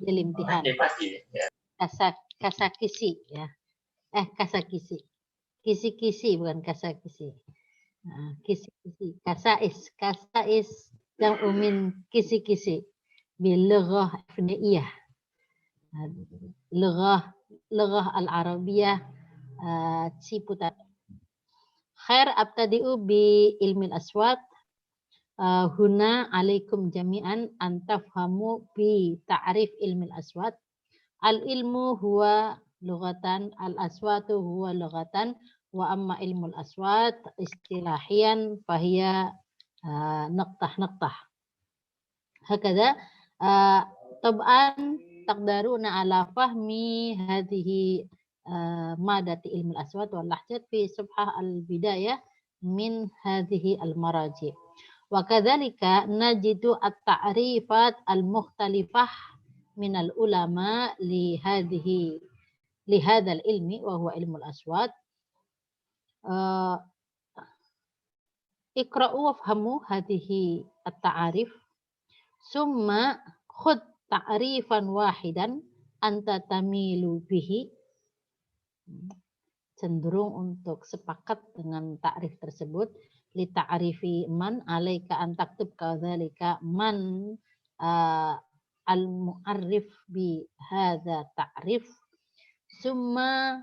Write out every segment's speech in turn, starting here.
lil imtihan. Kasakisi ya. Kasakisi. Kisi-kisi bukan kasakisi. Kisi-kisi. Kasais yang min kisi-kisi. Bilughah ifniiyah. Lughah al-arabiyah ciputat. Khair abtadi'u bi ilmil aswat. Huna alaikum jami'an an tafhamu bi ta'rif ilmil aswat. Al-ilmu huwa lughatan, al-aswatu huwa lughatan, wa amma ilmul aswat istilahiyan fahiya naqtah. Hakadha tab'an taqdaruna ala fahmi hadhihi madati ilmul aswat wal lahjat fi subhah al-bidayah min hadhihi al-maraji. Wa kadzalika najidu at-ta'rifat al-mukhtalifah min al-ulama li hadzal ilmi wa huwa ilmul aswat. Iqra'u wafhamu hadhihi at-ta'arif summa khud ta'rifan wahidan anta tamilu bihi. Cenderung untuk sepakat dengan ta'rif tersebut. Li ta'rifi man alaika an taktub kadzalika man al-mu'arrif bi hadza ta'rif summa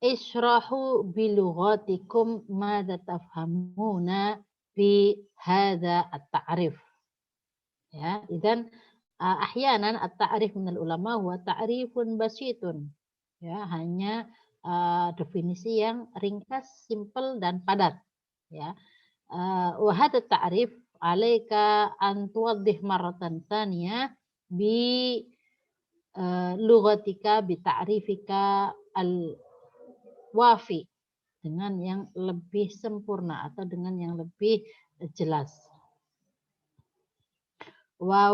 ishrahu bi lughatikum madza tafhamuna bi hadza at-ta'rif. Ya, idzan ahyanan at-ta'rif min al-ulama huwa ta'rifun basitun. Ya, hanya definisi yang ringkas, simpel dan padat. Ya, wa hadha ta'rif alaika an tuwaddih marratan tsaniyah bi lughatika bi ta'rifika al-wafi, dengan yang lebih sempurna atau dengan yang lebih jelas. Wa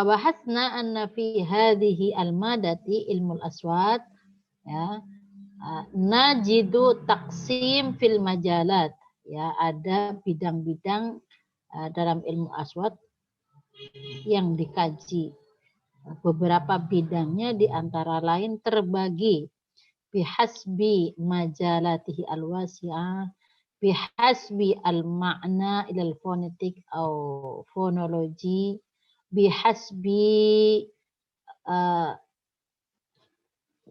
bahasna anna fi hadhihi al-madati ilmul aswat ya najidu taqsim fil majalat. Ya, ada bidang-bidang dalam ilmu aswat yang dikaji. Beberapa bidangnya diantara lain terbagi bihasbi majalatihi al-wasi'ah, bihasbi al-ma'na ilal fonetik atau fonologi, bihasbi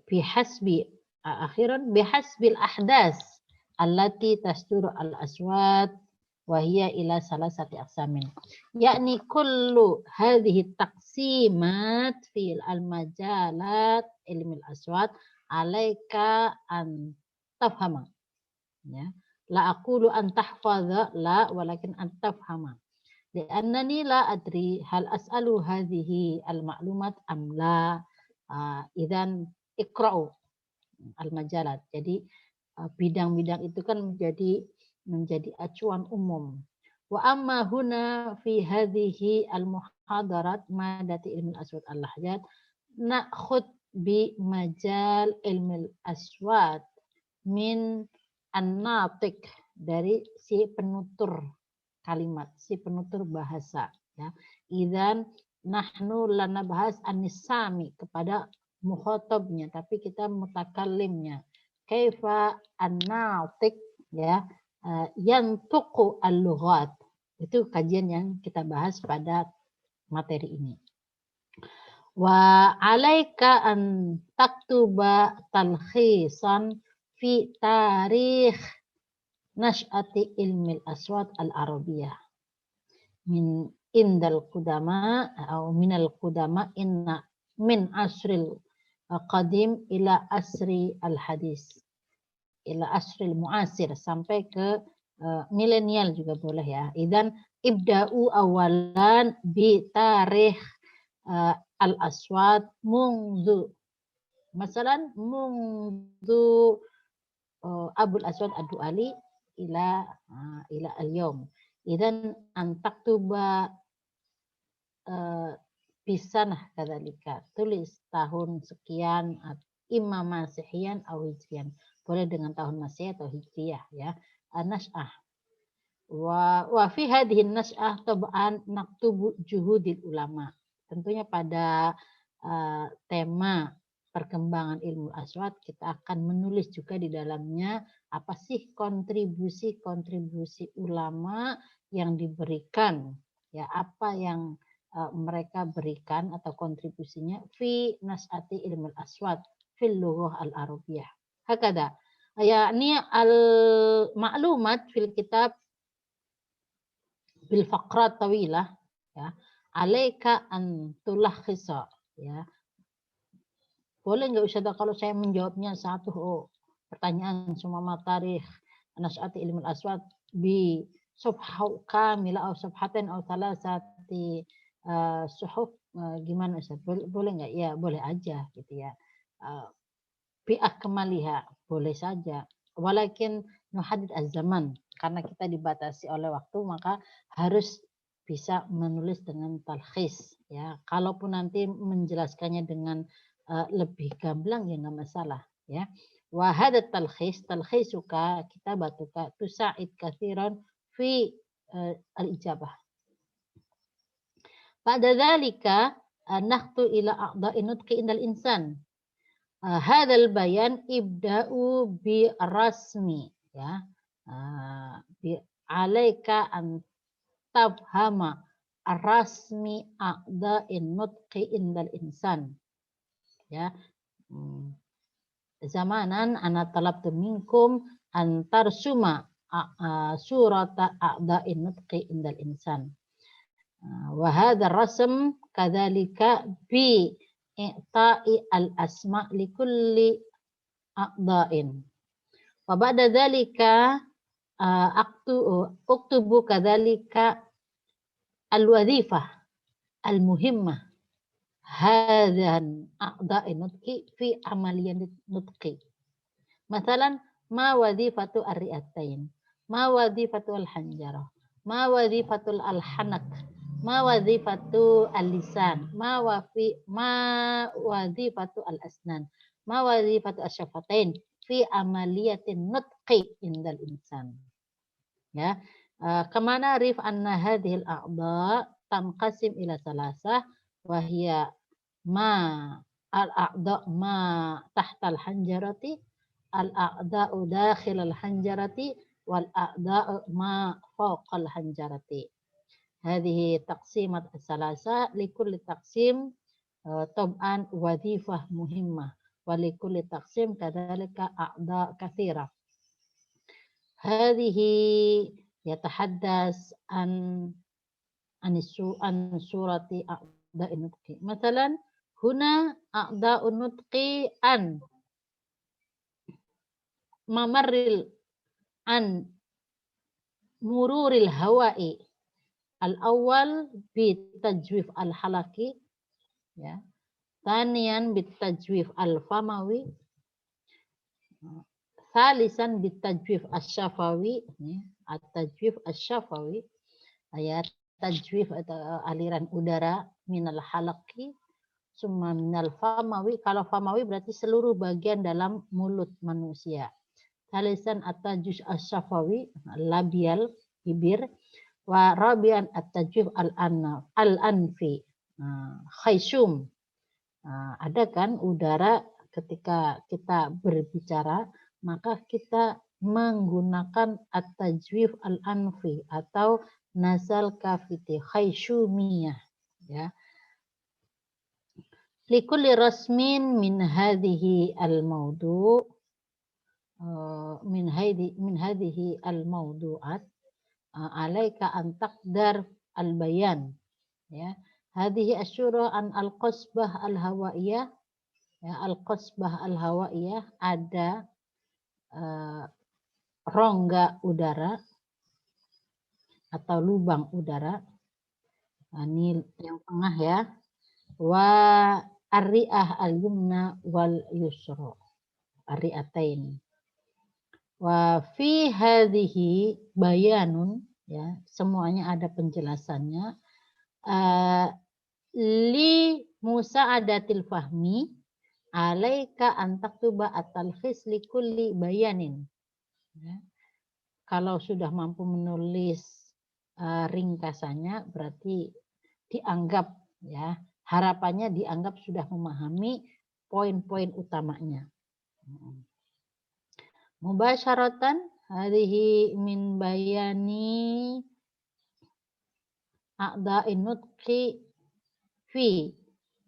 bihasbil ahdas allati tasduru al-aswat wa hiya ila salasati aqsamin. Yakni kullu hadhihi taqsimat fil al-majalat ilmil aswat alaika an tafhama. Ya. La aqulu an tahfaza la walakin an tafhama. Li'annani la adri hal as'alu hadhihi al-ma'lumat am la. Idzan iqra'u al-majalat. Jadi bidang-bidang itu kan menjadi acuan umum. Wa amma huna fi hadhihi al-muhadarat madati ilmi al-aswat al-lahjat na'khud bi majal ilmi al-aswat min an-natiq, dari si penutur kalimat, si penutur bahasa. Ya. Idzan nahnu lana bahas an-nisami, kepada mukhatabnya, tapi kita mutakallimnya. Kaifa an-natiq ya yantuqu al-lughat. Itu kajian yang kita bahas pada materi ini. Wa alaika an taktuba talkhisan fi tarikh nash'ati ilmi al-aswat al-arabiyah min indal qudama atau minal qudama inna min asril qadim ila asri al-hadis, ila asril muasir, sampai ke milenial juga boleh ya. Idzan ibda'u awalan bi tarikh al-aswat mundu, masalan mundu Abul Aswad ad-Du'ali ila al-yawm. Idzan an taktuba bisanah kadzalika, tulis tahun sekian, imma masihian atau hijrian, boleh dengan tahun Masehi atau Hijriyah ya. An-nash'ah wa fi hadhihi an-nash'ah tab'an naktubu juhudil ulama. tentunya pada tema perkembangan ilmu aswad kita akan menulis juga di dalamnya apa sih kontribusi-kontribusi ulama yang diberikan, ya apa yang mereka berikan atau kontribusinya fi nas'ati ilmu aswad fil lughah al-arabiyah. Hakada. Ya, ini al-ma'lumat fil kitab bil faqrat tawilah, ya. Alaika an tulakhisa, ya. Boleh nggak Ustazah kalau saya menjawabnya satu pertanyaan semua tarikh nas'ati ilmu aswad bi safhah kamila atau safhatain atau salasati suhuf, gimana Ustaz? Boleh nggak? Ya, boleh aja gitu ya. Bi akmaliha, boleh saja. Walakin nuhadid az-zaman, karena kita dibatasi oleh waktu maka harus bisa menulis dengan talkhis, ya. Kalaupun nanti menjelaskannya dengan lebih gamblang ya nggak masalah, ya. Wa hadha talkhisuka kitabatuka tusa'id katsiran fi al-ijabah. Pada dzalika nakhtu ila a'dha'i nutqi indal insan. Hadzal bayan ibda'u bi rasmi, ya. Bi alaika an tafhama rasmi a'dha'in nutqi indal insan, ya. Zamanan ana talabtu minkum an tarsuma surata a'dha'in nutqi indal insan. Wa hadzal rasm kadzalika bi i'ta'i al-asma' li kulli a'dha'in. Wa ba'da dzalika uktubu kadzalika al-wadhifah al-muhimmah hadzan a'dha'i nutqi fi amaliyan nutqi. Masalan, ma wadhifatu ar-ri'atain, ma wadhifatu al-hanjarah, ma wadhifatul al-hanak, ma wadhifatu al-lisan, ma wadhifatu al-asnan, ma wadhifatu asyafatain fi amaliyatin nutqi indal insan. Ya, kemana rif anna hadhil a'dha tanqasim ila salasah wa hiya ma al-a'dha ma tahtal hanjarati, al-a'dha'u dakhilal hanjarati, wal a'dha'u ma fawqal hanjarati. Hadhihi taqsimat as-salasa likulli taqsim tab'an wadhifah muhimmah wa likulli taqsim kadzalika a'dha' katsira. Hadhihi yatahaddas an surati a'dha'in nutqi. Masalan, huna a'dha'un nutqi an mamarril an mururil hawa'i. Al-awwal bitajwif al-halaki, ya. Thaniyan bitajwif al-famawi. Thalisan bitajwif asy-syafawi, at-tajwif asy-syafawi. Ayat tajwif atau aliran udara minal halaki summa minal famawi. Kalau famawi berarti seluruh bagian dalam mulut manusia. Thalisan at-tajwif asy-syafawi, labial, bibir. Wa rabian at-tajwif al-anfi, khayshum. Ada kan udara ketika kita berbicara maka kita menggunakan at-tajwif al-anfi atau nasal kafiti khayshumiyah, ya. Likulli rasmin min hadhihi al-mawdu' min hadhihi al-mawdu'at alaika an taqdar al-bayan, ya. Hadhihi asyura an al-qasbah al-hawaiyah, ya. Al-qasbah al-hawaiyah ada rongga udara atau lubang udara. Ini yang tengah, ya. Wa ar-ri'ah al-yumna wal yusra, ar-ri'atain. Wa fi hadhihi bayanun, ya, semuanya ada penjelasannya. Li musa'adatil fahmi alaika an taktuba at-talkhis li kulli bayanin, ya. Kalau sudah mampu menulis ringkasannya berarti dianggap, ya, harapannya dianggap sudah memahami poin-poin utamanya. Mubasyaratan hadhihi min bayani a'dha'in nutqi fi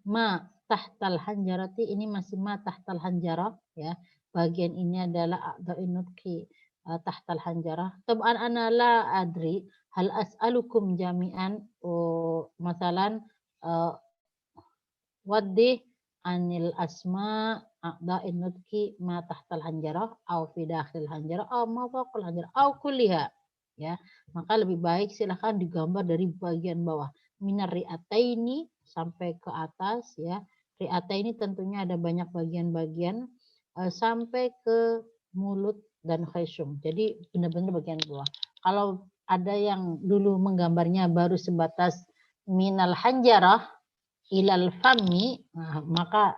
ma tahtal hanjarati, ini masih ma tahtal hanjarah ya. Bagian ini adalah a'dha'in nutqi tahtal hanjarah. Tab'an ana la adri hal as'alukum jami'an masalan waddi anil asma a'dha'in nutqi ma tahtal hanjarah au fi dakhil hanjarah au ma fawqal hanjarah au kulliha ya. Maka lebih baik silahkan digambar dari bagian bawah. Minar ri'ataini sampai ke atas ya. Ri'ataini tentunya ada banyak bagian-bagian sampai ke mulut dan khaysum. Jadi benar-benar bagian bawah. Kalau ada yang dulu menggambarnya baru sebatas minal hanjarah ilal fammi, maka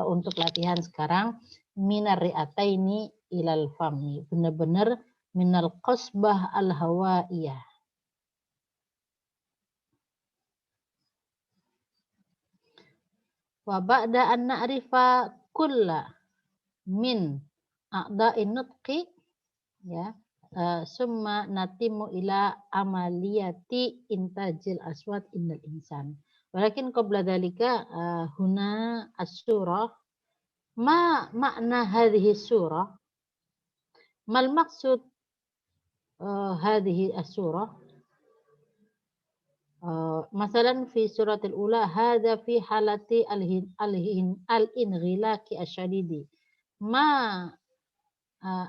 untuk latihan sekarang minar ri'ataini ilal fammi. Benar-benar minal qasbah al-hawaiyah. Wa ba'da an na'rifa kulla min a'dha'in nutqi ya, summa natimu ila amaliyati intajil aswat innal insan. Walakin qabla dhalika huna as-surah ma makna hadhihi surah, mal maksud hadhihi as-surah. Masalan fi suratil ula hadza fi halati al-inghilaqi asyadidi. Ma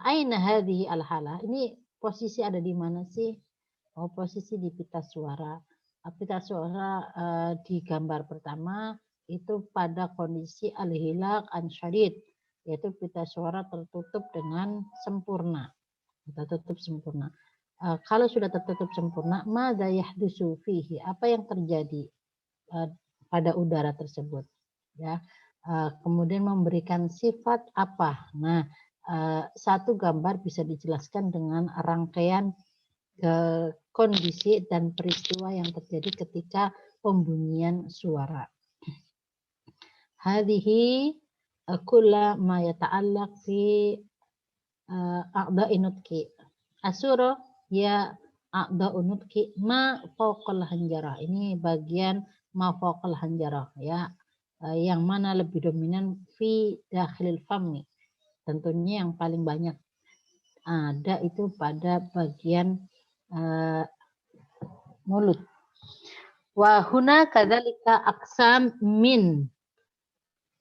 aina hadhihi al-halah? Ini posisi ada di mana sih? Oh, posisi di pita suara. Pita suara di gambar pertama itu pada kondisi al-hilaq an-syadid, yaitu pita suara tertutup dengan sempurna. Tertutup sempurna. Kalau sudah tertutup sempurna, madza yahdusu fihi? Apa yang terjadi pada udara tersebut? Ya. Kemudian memberikan sifat apa? Nah, satu gambar bisa dijelaskan dengan rangkaian kondisi dan peristiwa yang terjadi ketika pembunyian suara. Hadhihi kulla ma yata'allaq fi a'dha'in nutqi. Asura ya a'dha'un nutqi ma fawqal hanjarah. Ini bagian ma fawqal hanjarah ya. Yang mana lebih dominan fi dakhilil fammi. Tentunya yang paling banyak ada itu pada bagian mulut. Wa huna kadzalika aqsam min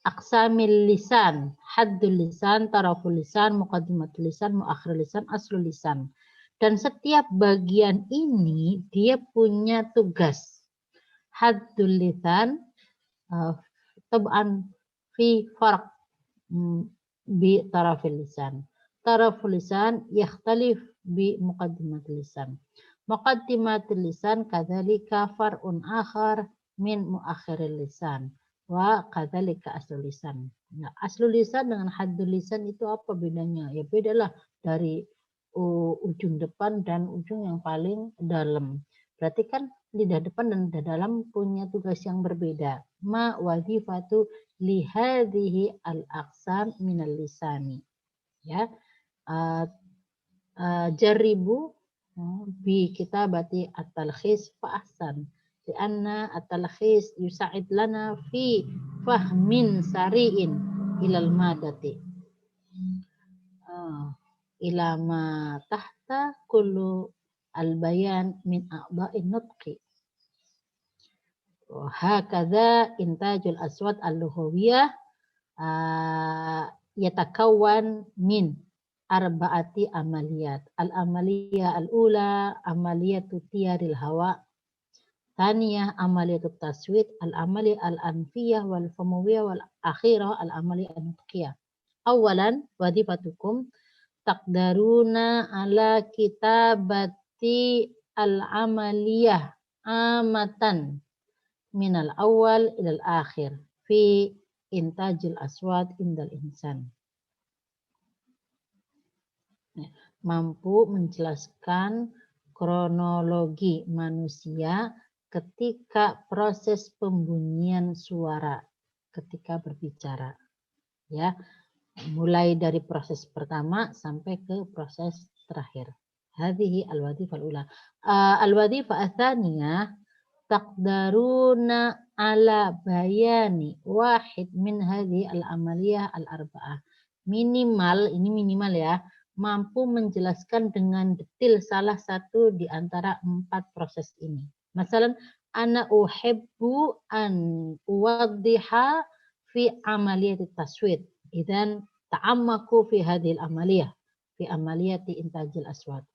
aqsamil lisan, haddul lisan, taraful lisan, muqaddimatul lisan, muakhirul lisan, aslul lisan. Dan setiap bagian ini dia punya tugas. Haddul lisan tab'an fi farq bi tarafil lisan. Taraful lisan yakhtalif bi muqaddimatul lisan. Muqaddimatul lisan kadzalika far'un akhar min muakhiril lisan. Wa kadzalika aslul lisan. Nah, aslul lisan dengan haddul lisan itu apa bedanya? Ya bedalah dari ujung depan dan ujung yang paling dalam. Berarti kan lidah depan dan lidah dalam punya tugas yang berbeda. Ma wadifatu lihadhihi al-aqsam minal lisani. Ya. Jaribu bi kitabati at-talkhis fa ahsan. Lianna at-talkhis yusa'id lana fi fahmin sari'in ilal madati. Ila ma tahta kullu al-bayan min a'dha'in nutqi. Hakadha intajul aswat al-lughawiyah yatakawwan min arba'ati amaliyat. Al-amaliyah al-ula amaliyatu tiyaril hawa. Thaniyah amaliyatu taswit. Al-amaliyah al-anfiyah wal-famawiyah wal-akhirah al-amaliyah an-nutqiyah. Awalan wadifatukum taqdaruna ala kitabati al-amaliyah amatan minal awal ilal akhir fi intajil aswat indal insan. Mampu menjelaskan kronologi manusia ketika proses pembunyian suara ketika berbicara, ya, mulai dari proses pertama sampai ke proses terakhir. Hadhihi al-wadhifah al-ula. Al-wadhifah ats-tsaniyah taqdaruna ala bayani wahid min hadhihi al-amaliyah al-arba'ah. Minimal, ini minimal ya, mampu menjelaskan dengan detail salah satu di antara 4 proses ini. Masalan, ana uhibbu an uwaddiha fi amaliyat taswid. Idzan ta'ammaku fi hadhihi al-amaliyah, fi amaliyati intajil aswat.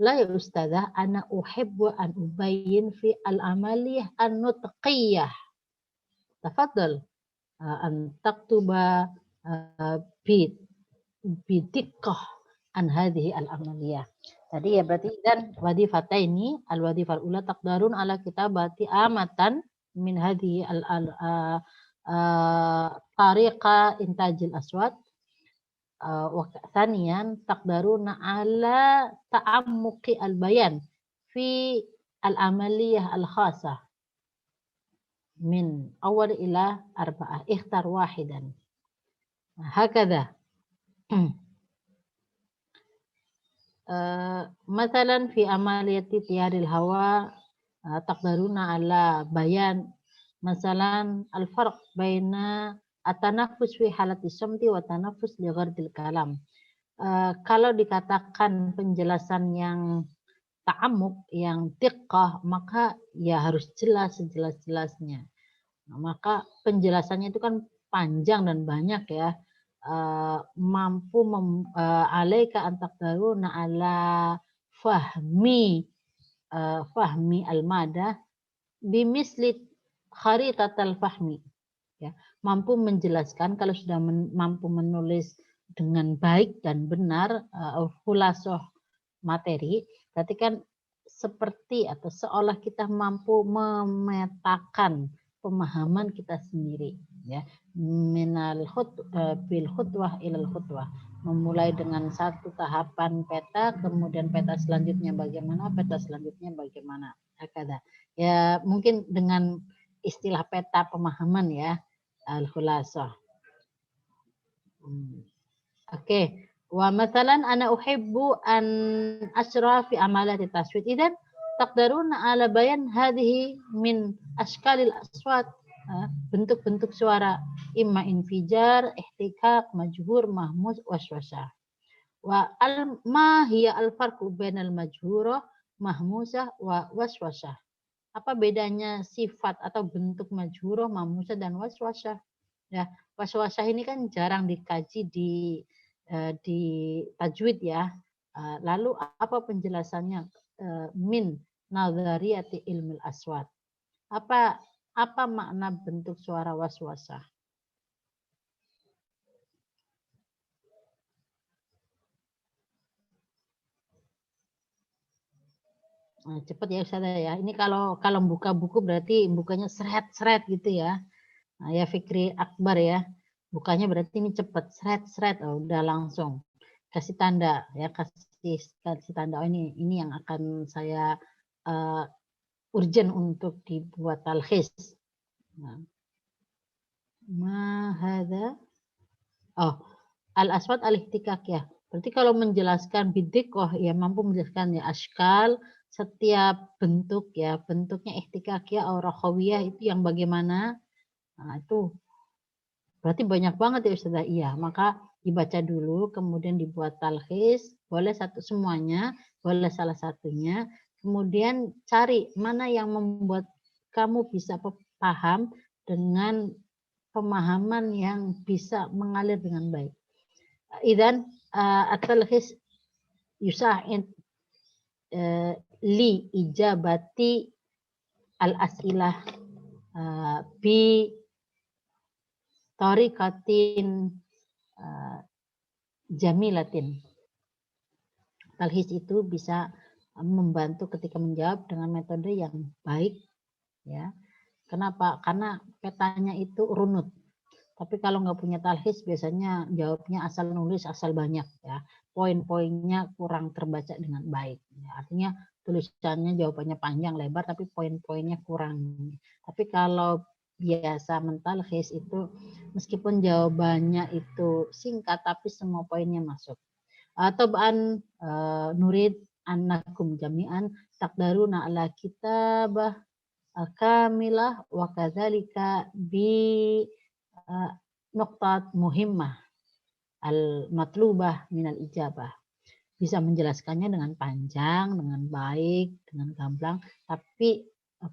La ya ustadzah, ana uhibbu an ubayyin fi al-amaliyah an-nutqiyah. Tafadhal an taktuba bidiqqah an hadhihi al-amaliyah. Tadi ya berarti dan wadifata ini al-wadifah ula taqdarun ala kitabati amatan min hadhihi tariqa intajil aswat. Wa tsaniyan taqdaruna ala ta'ammuqi al-bayan fi al-amaliyah al-khasah min awal ila arba'ah. Ikhtar wahidan. Hakadha. Masalan fi amaliyati tiyaril hawa taqdaruna ala bayan masalan al-farq baina at-tanaffus fi halati samti wa tanaffus li ghardil kalam. Kalau dikatakan penjelasan yang ta'amuk, yang diqqah, maka ya harus jelas sejelas-jelasnya. Nah, maka penjelasannya itu kan panjang dan banyak ya. Mampu alaika an taqdaruna ala fahmi al-madah bimisli kharitatal fahmi, ya, mampu menjelaskan kalau sudah mampu menulis dengan baik dan benar khulasoh materi, berarti kan seperti atau seolah kita mampu memetakan pemahaman kita sendiri, ya, minal bil khutwah ilal khutwah, memulai dengan satu tahapan peta, kemudian peta selanjutnya bagaimana, peta selanjutnya bagaimana, hakada. Ya, mungkin dengan istilah peta pemahaman ya, al-khulasah. Oke. Wa masalan ana uhibbu an asra fi amalati taswid. Idzan taqdaruna ala bayan hadhihi min ashkalil aswat, bentuk-bentuk suara, imma infijar, ihtikak, majhur, mahmuz, waswasah. Wa ma hiya al-farqu bainal majhurah, mahmuzah wa waswasah. Apa bedanya sifat atau bentuk majhurah, mahmuzah dan waswasah? Ya, waswasah ini kan jarang dikaji di tajwid ya. Lalu apa penjelasannya min nazariyati ilmil aswat? Apa makna bentuk suara waswasah? Nah, cepat ya Ustaz ya. Ini kalau buka buku berarti bukanya seret-seret gitu ya. Nah, ya Fikri Akbar ya. Bukanya berarti ini cepat, seret-seret, udah langsung kasih tanda ya, kasih tanda, ini yang akan saya urgent untuk dibuat talkhis. Nah. Mahada al-aswat al-ihtikak ya. Berarti kalau menjelaskan bidik, ya mampu menjelaskan ya askal, setiap bentuk ya, bentuknya ihtikak ya, aurakhawiyah itu yang bagaimana. Nah, itu berarti banyak banget ya Ustazah. Iya, maka dibaca dulu, kemudian dibuat talkhis, boleh semuanya, boleh salah satunya, kemudian cari mana yang membuat kamu bisa paham dengan pemahaman yang bisa mengalir dengan baik. Idzan at-talkhis yusa'id li ijabati al-as'ilah bi tariqatin jamilatin. Talkhis itu bisa membantu ketika menjawab dengan metode yang baik ya. Kenapa? Karena petanya itu runut. Tapi kalau nggak punya talkhis biasanya jawabnya asal nulis asal banyak ya. Poin-poinnya kurang terbaca dengan baik. Ya, artinya tulisannya jawabannya panjang lebar tapi poin-poinnya kurang. Tapi kalau biasa mentalkhis itu meskipun jawabannya itu singkat tapi semua poinnya masuk. Atau nurid annakum jami'an taqdaruna ala kitabah kamilah wa kadzalika bi nuqtat muhimmah al-matlubah minal ijabah. Bisa menjelaskannya dengan panjang, dengan baik, dengan gamblang, tapi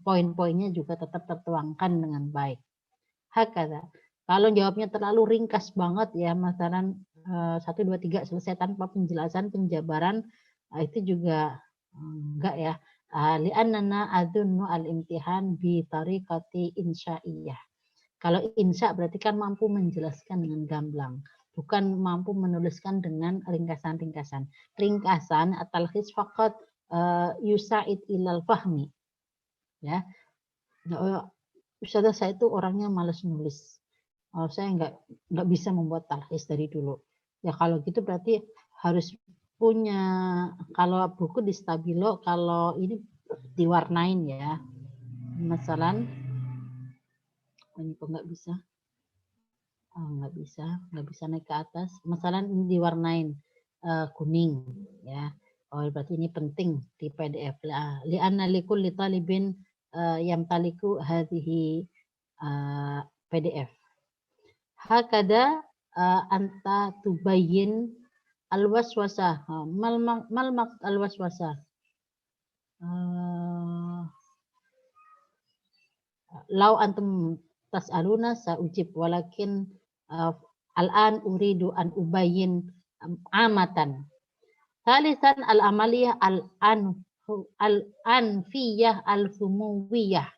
poin-poinnya juga tetap tertuangkan dengan baik. Hakada. Kalau jawabnya terlalu ringkas banget ya, misalnya 1, 2, 3 selesai tanpa penjelasan, penjabaran, itu juga enggak ya. Li'annana adunnu al-imtihan bi tariqati insya'iyah. Kalau insya berarti kan mampu menjelaskan dengan gamblang, bukan mampu menuliskan dengan ringkasan-ringkasan. Ringkasan at-talkhis faqat yusa'id ilal fahmi. Ya. Ustazah saya itu orangnya malas nulis. Saya nggak bisa membuat talkhis dari dulu. Ya kalau gitu berarti harus punya, kalau buku di Stabilo, kalau ini diwarnain ya. Misalnya ini kok nggak bisa. Nggak bisa naik ke atas. Masalah ini diwarnain kuning ya. Oh berarti ini penting di PDF. Li'anna likulli talibin yamtaliku hadhihi PDF. Hakada anta tubayyin al-waswasah. Mal al-waswasah. Lau antum tas'aluna sa'ujib walakin al-an uridu an ubayyin amatan. Thalithan al-amaliyah al-anfiyah al-fumuwiyah.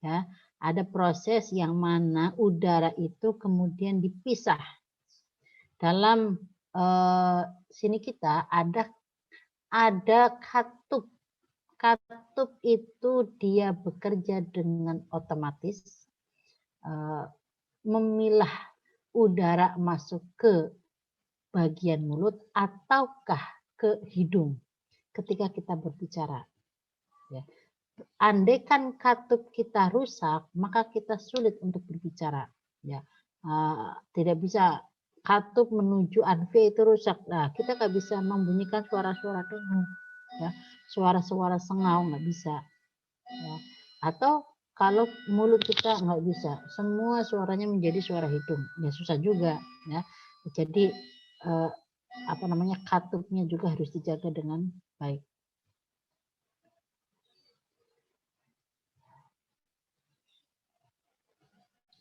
Ya, ada proses yang mana udara itu kemudian dipisah. Dalam sini kita ada katup. Katup itu dia bekerja dengan otomatis, memilah udara masuk ke bagian mulut ataukah ke hidung ketika kita berbicara. Ya. Andaikan katup kita rusak, maka kita sulit untuk berbicara. Ya. Tidak bisa katup menuju anfi itu rusak. Nah, kita nggak bisa membunyikan suara-suara dengung. Ya, suara-suara sengau nggak bisa ya. Atau kalau mulut kita nggak bisa semua suaranya menjadi suara hidung ya susah juga ya. Jadi katupnya juga harus dijaga dengan baik.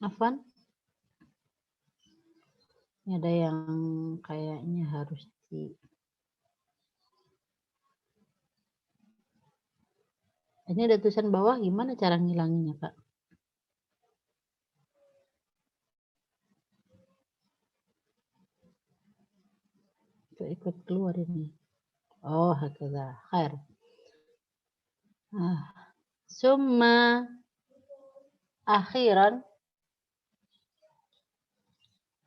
Afwan, ini ada yang kayaknya harus ini ada tulisan bawah, gimana cara ngilanginnya, Kak? Ikut keluar ini. Oh, hakadha. Khair. Summa akhiran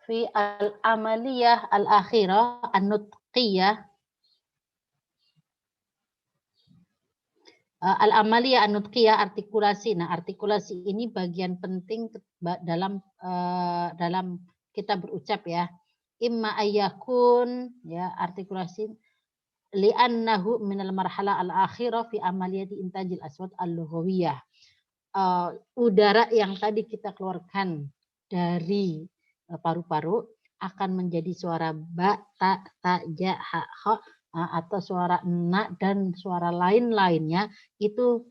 fi al-amaliyah al-akhirah an-nutqiyah al-amaliyah an-nutqiyah artikulasi. Nah, artikulasi ini bagian penting dalam kita berucap ya. Imma ayyakun ya artikulasi li'annahu minal marhala al-akhirah fi amaliyati intajil aswat al-lughawiyah. Udara yang tadi kita keluarkan dari paru-paru akan menjadi suara ba, ta, ja, ha, kha, atau suara na dan suara lain-lainnya itu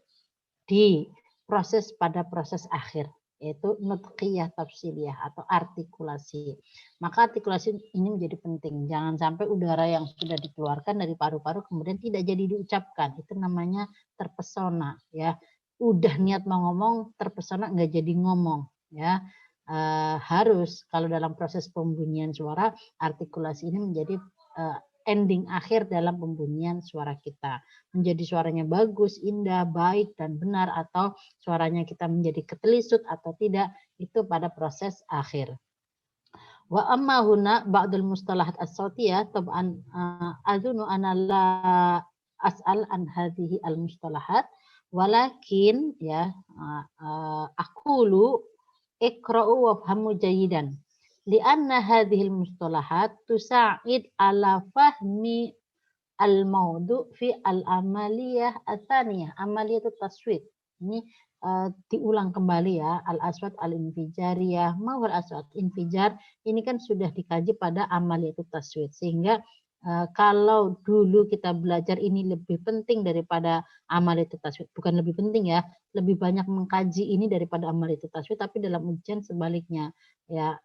diproses pada proses akhir, yaitu nutqiyah tafsiliyah atau artikulasi. Maka artikulasi ini menjadi penting. Jangan sampai udara yang sudah dikeluarkan dari paru-paru kemudian tidak jadi diucapkan. Itu namanya terpesona ya. Udah niat mau ngomong terpesona nggak jadi ngomong ya. Harus kalau dalam proses pembunyian suara artikulasi ini menjadi ending akhir dalam pembunyian suara kita. Menjadi suaranya bagus, indah, baik, dan benar, atau suaranya kita menjadi ketelisut atau tidak, itu pada proses akhir. Wa amma huna ba'dul mustalahat as-sautiyah tab'an azunu ana la as'al an hadhihi al-mustalahat, walakin ya aqulu iqra'u wafhamu jayidan. Lianna hadhihi al-mustalahat tusa'id ala fahmi al-maudu fi al-amaliyah atsaniyah, amaliyah taswid. Ini diulang kembali ya, al-aswad al-infijariyah, mawal aswad infijar, ini kan sudah dikaji pada amaliyah taswid. Sehingga kalau dulu kita belajar ini lebih penting daripada amaliyah taswid, bukan lebih penting ya, lebih banyak mengkaji ini daripada amaliyah taswid, tapi dalam ujian sebaliknya ya,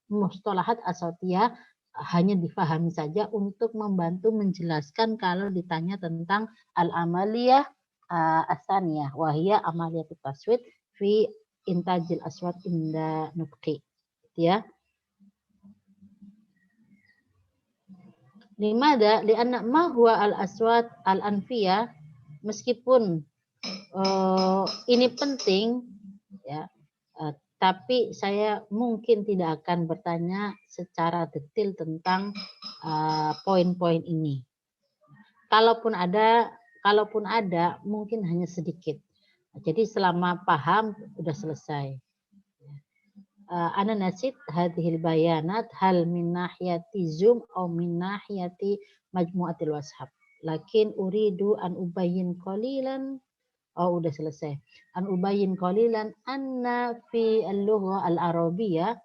mustalahat asawtiyah hanya difahami saja untuk membantu menjelaskan kalau ditanya tentang al-amaliyah asaniyah, wahia amaliyah taswid fi intajil aswad inda nutqi, ya. Limada lianna ma huwa al-aswad al-anfiyah, meskipun ini penting ya, tapi saya mungkin tidak akan bertanya secara detail tentang poin-poin ini. Kalaupun ada mungkin hanya sedikit. Jadi selama paham sudah selesai. Ana nasid hadhil bayanat hal min nahiyati zoom atau min nahiyati majmu'atil washab. Lakin uridu an ubayyin qalilan. Oh, udah selesai. An ubayyin qalilan anna fi al-lugha al-arabiyyah.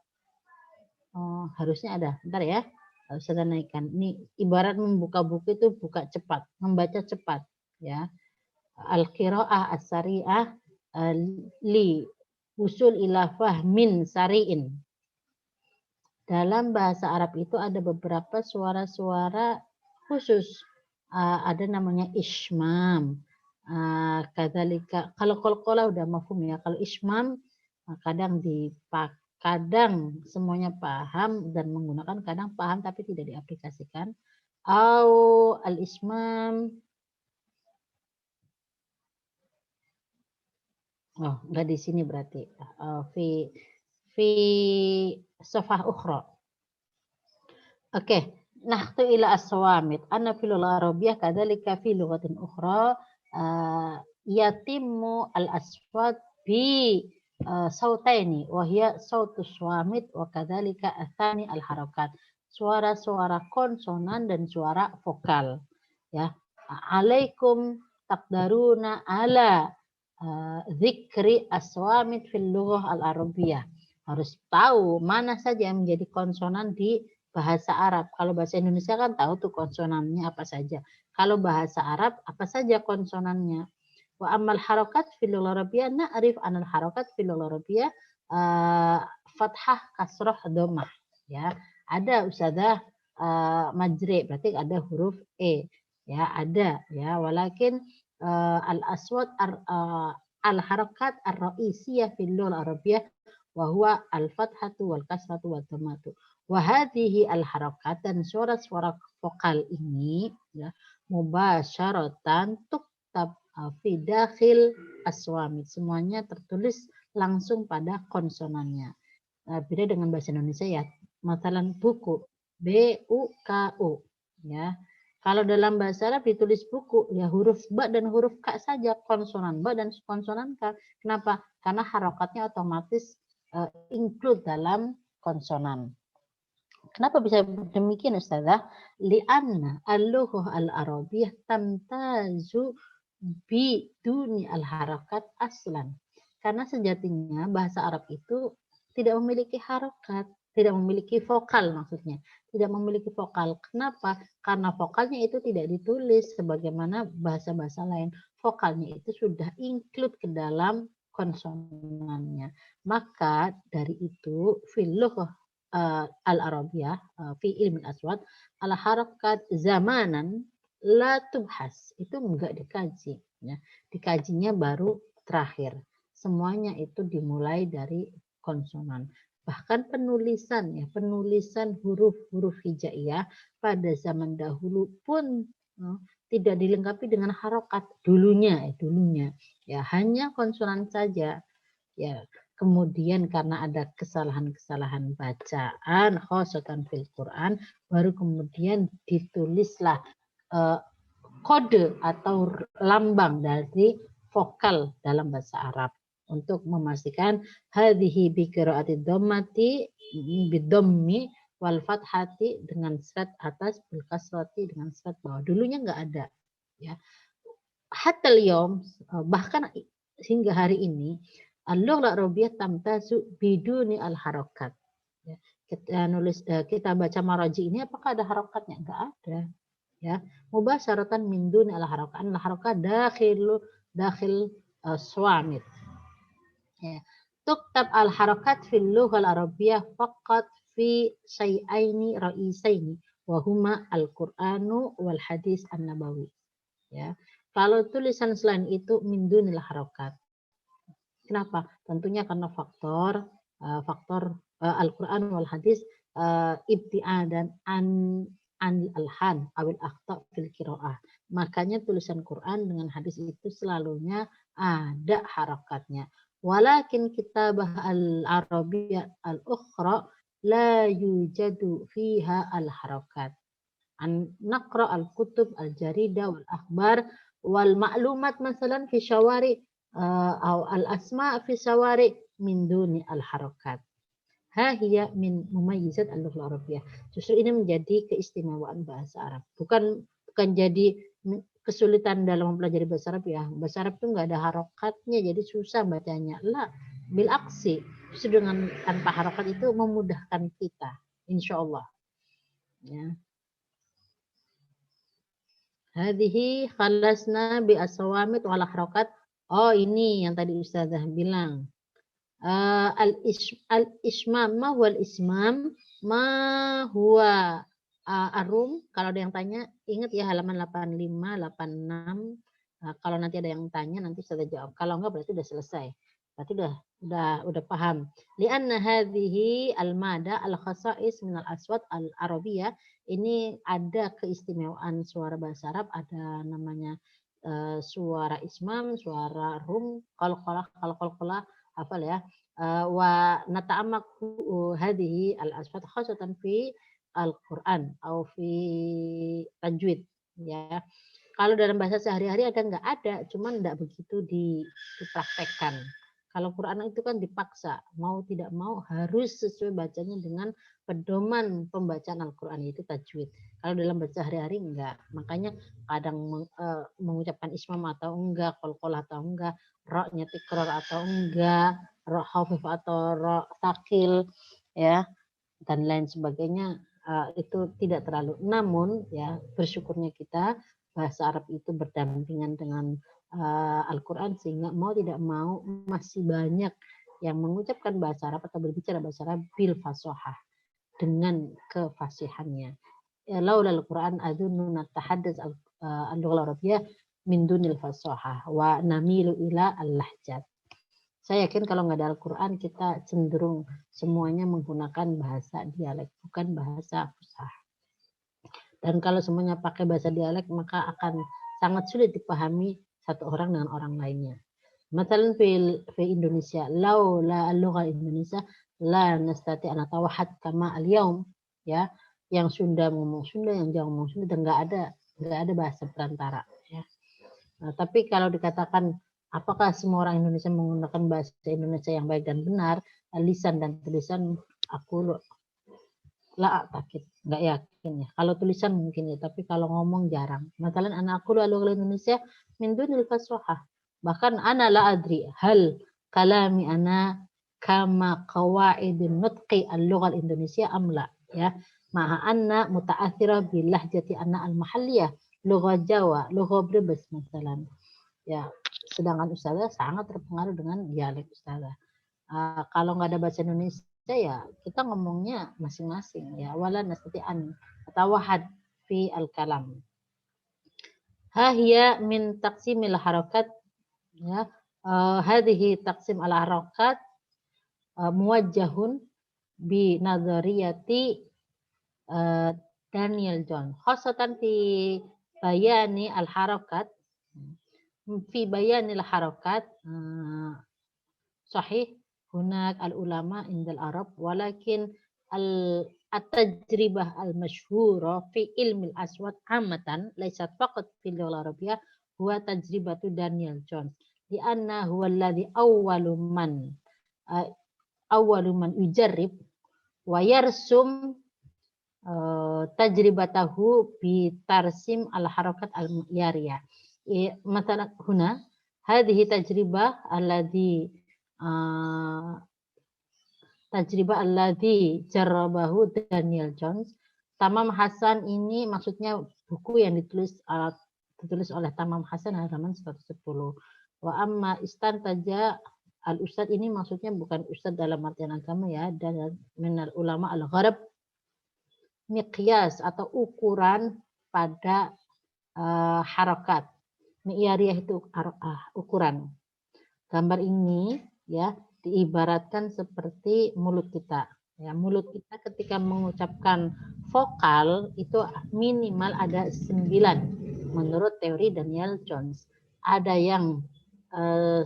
Oh, harusnya ada. Bentar ya. Harus ada naikkan. Ini ibarat membuka buku itu buka cepat, membaca cepat ya. Al-qiraah as-sari'ah li usul ila fahmin sari'in. Dalam bahasa Arab itu ada beberapa suara-suara khusus. Ada namanya ismam. Kadzalika kalau qalqalah udah mafhum ya. Kalau ismam kadang semuanya paham dan menggunakan, kadang paham tapi tidak diaplikasikan. Au al-ismam, oh enggak di sini berarti. Fi safah ukhra. Oke, nahtu ila as-sawamit. Anna fil arabiyyah kadzalika fi lughatin ukhra yatimmu al-aswad bi sautaini wa hiya sautus swamit wa kadzalika atsani al-harakat. Suara-suara konsonan dan suara vokal. Ya. Alaikum taqdaruna ala zikri aswamit fil lughah al-arabiyyah. Harus tahu mana saja yang menjadi konsonan di bahasa Arab. Kalau bahasa Indonesia kan tahu tuh konsonannya apa saja. Kalau bahasa Arab apa saja konsonannya. Wa amal harakat fil lughah arabiyyah, na'rif anal harakat fil lughah arabiyyah fathah, kasrah, dhammah. Ya, ada ustazah majri, berarti ada huruf e. Ya, ada ya, walakin al-aswad al-harakat ar-ra'isiyah fil lughah arabiyyah wa huwa al-fathatu wal kasratu wa dhammatu. Wa hadhihi al-harakat, dan suara-suara vokal ini ya, mubasyaratan tuktab fi dakhil aswamit. Semuanya tertulis langsung pada konsonannya. Beda dengan bahasa Indonesia ya. Masalan buku, B-U-K-U ya. Kalau dalam bahasa Arab ditulis buku, ya huruf ba dan huruf ka saja, konsonan ba dan konsonan ka. Kenapa? Karena harokatnya otomatis include dalam konsonan. Kenapa bisa demikian Ustazah? Lianna al-lughah al-arabiyyah tamtazu biduni al-harakat aslan. Karena sejatinya bahasa Arab itu tidak memiliki harakat, tidak memiliki vokal maksudnya. Tidak memiliki vokal. Kenapa? Karena vokalnya itu tidak ditulis sebagaimana bahasa-bahasa lain. Vokalnya itu sudah include ke dalam konsonannya. Maka dari itu fil lughah al-arabiyyah fi ilmi aswad al harakat zamanan la tubhas, itu enggak dikaji ya. Dikajinya baru terakhir. Semuanya itu dimulai dari konsonan. Bahkan penulisan ya, penulisan huruf-huruf hijaiyah pada zaman dahulu pun tidak dilengkapi dengan harokat dulunya ya, hanya konsonan saja ya. Kemudian karena ada kesalahan-kesalahan bacaan khosatan fil Quran, baru kemudian ditulislah kode atau lambang dari vokal dalam bahasa Arab untuk memastikan hadhihi bi qiraati dhammati bidhammi wal fathati dengan serat atas bil kasrati dengan serat bawah. Dulunya nggak ada ya. Hatta al-yawm bahkan hingga hari ini al-lughah al-arabiyyah tamtazu biduni al-harakat. Ya. Kita baca maraji ini apakah ada harokatnya? Enggak ada. Ya, mubasyaratan min duni al-harakat. Al-harakat dakhil swamit. Ya. Tuktab al-harakat fil lughah al-arabiyyah faqat fi syai'aini ra'isaini wa huma al-Qur'anu wal hadis an-nabawi. Ya. Kalau tulisan selain itu min dunil harakat. Kenapa? Tentunya karena faktor Al-Qur'an wal hadis ibtiadan an al-alhan awil akhta fil qiraah. Makanya tulisan Quran dengan hadis itu selalunya ada harakatnya. Walakin kitabah al-arabiyyah al-ukhra la yujadu fiha al-harakat. An naqra al-kutub al-jarida wal akhbar wal ma'lumat masalan fi syawari atau al-asma fi syawari min duni al-harakat. Hiya min mumayyizat al-lughah al-arabiyyah. Justru ini menjadi keistimewaan bahasa Arab. Bukan jadi kesulitan dalam mempelajari bahasa Arab ya. Bahasa Arab itu enggak ada harokatnya jadi susah bacanya. Lah, bil aksi. Justru dengan tanpa harokat itu memudahkan kita, insyaallah. Ya. Hadhihi khalasna bi aswamit wal harokat. Oh, ini yang tadi Ustazah bilang. Al-ismam ma huwa al-ismam ma huwa arum. Kalau ada yang tanya ingat ya halaman 85 86. Kalau nanti ada yang tanya nanti saya jawab. Kalau enggak berarti udah selesai. Berarti udah paham. Lianna hadhihi al-mada al-khasa'is min al-aswat al-arabiyyah. Ini ada keistimewaan suara bahasa Arab, ada namanya suara ismam, suara rum, qalqalah hafal ya. Wa nata'ammak hadhihi al-aswat khasatan fi al-Qur'an atau fi tajwid ya. Kalau dalam bahasa sehari-hari ada enggak ada, cuman enggak begitu dipraktekkan. Kalau Quran itu kan dipaksa, mau tidak mau harus sesuai bacanya dengan pedoman pembacaan Al-Quran yaitu tajwid. Kalau dalam baca sehari-hari enggak, makanya kadang mengucapkan ismam atau enggak, qalqalah atau enggak, ra-nya tikrar atau enggak, ra khafif atau ra takil ya dan lain sebagainya itu tidak terlalu. Namun ya bersyukurnya kita bahasa Arab itu berdampingan dengan Al-Quran sehingga mau tidak mau masih banyak yang mengucapkan bahasa Arab atau berbicara bahasa Arab bil fasohah dengan kefasihannya. Ya, laulal Quran adunnu natahaddas al-lughah al-arabiyyah min dunil fasohah wa namilu ila al-lahjat. Saya yakin kalau nggak ada Al-Quran kita cenderung semuanya menggunakan bahasa dialek bukan bahasa fusah. Dan kalau semuanya pakai bahasa dialek maka akan sangat sulit dipahami satu orang dengan orang lainnya. Misalnya di Indonesia, laula al-lugha Indonesia la nastati an natawahhad kama al-yaum ya. Yang Sunda ngomong Sunda, yang Jawa ngomong Sunda, dan nggak ada bahasa perantara ya. Nah, tapi kalau dikatakan apakah semua orang Indonesia menggunakan bahasa Indonesia yang baik dan benar, lisan dan tulisan aku lah takut, nggak yakin ya. Kalau tulisan mungkin ya, tapi kalau ngomong jarang. Masalah anakku lalu Indonesia min dunil fasahah. Bahkan ana la adri hal kalami ana kama qawaidun nutqi al-lughah Indonesia amla ya. Maha anna muta'athira bil lahjati anna al-mahalliyah, lughah Jawa, lughah Brebes misalnya. Ya, sedangkan Ustazah sangat terpengaruh dengan dialek Ustazah. Kalau nggak ada bahasa Indonesia ya kita ngomongnya masing-masing ya wala nastati an tawahad fi al-kalam. Hiya min taqsimil harakat ya. Hadhihi taqsim al-harakat muwajjahun bi nazariyati Daniel John khasatan fi bayani al-harakat fi bayanil harakat sahih hunak al-ulama indal Arab walakin at-tajribah al-masyhura fi ilmi al-aswat amatan laysat faqat fil lughah arabiyyah huwa tajribatu Daniel Jones li anna huwa alladhi awwalu man yujarrib wa yarsum tajribatahu bi tarsim al-harakat al-mi'yariyah. مثلا هنا هذه تجربة alladhi jarrabahu Daniel Jones. Tamam Hasan ini maksudnya buku yang ditulis oleh Tamam Hasan halaman 110. Wa amma istantaja al-ustad ini maksudnya bukan ustad dalam artian agama ya, dan minal ulama al-gharab miqyas atau ukuran pada harakat. Mi'yariyah itu ukuran. Gambar ini ya diibaratkan seperti mulut kita. Ya, mulut kita ketika mengucapkan vokal itu minimal ada 9 menurut teori Daniel Jones. Ada yang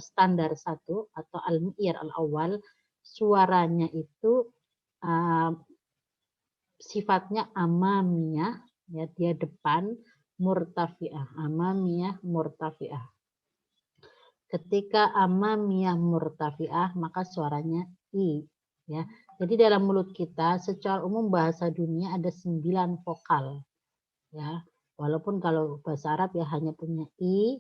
standar 1 atau al-mi'yar al-awwal, suaranya itu sifatnya amamiyah, ya dia depan, murtafi'ah, amamiyah murtafi'ah. Ketika amamiyah murtafi'ah maka suaranya i, ya. Jadi dalam mulut kita secara umum bahasa dunia ada 9 vokal, ya. Walaupun kalau bahasa Arab ya hanya punya i,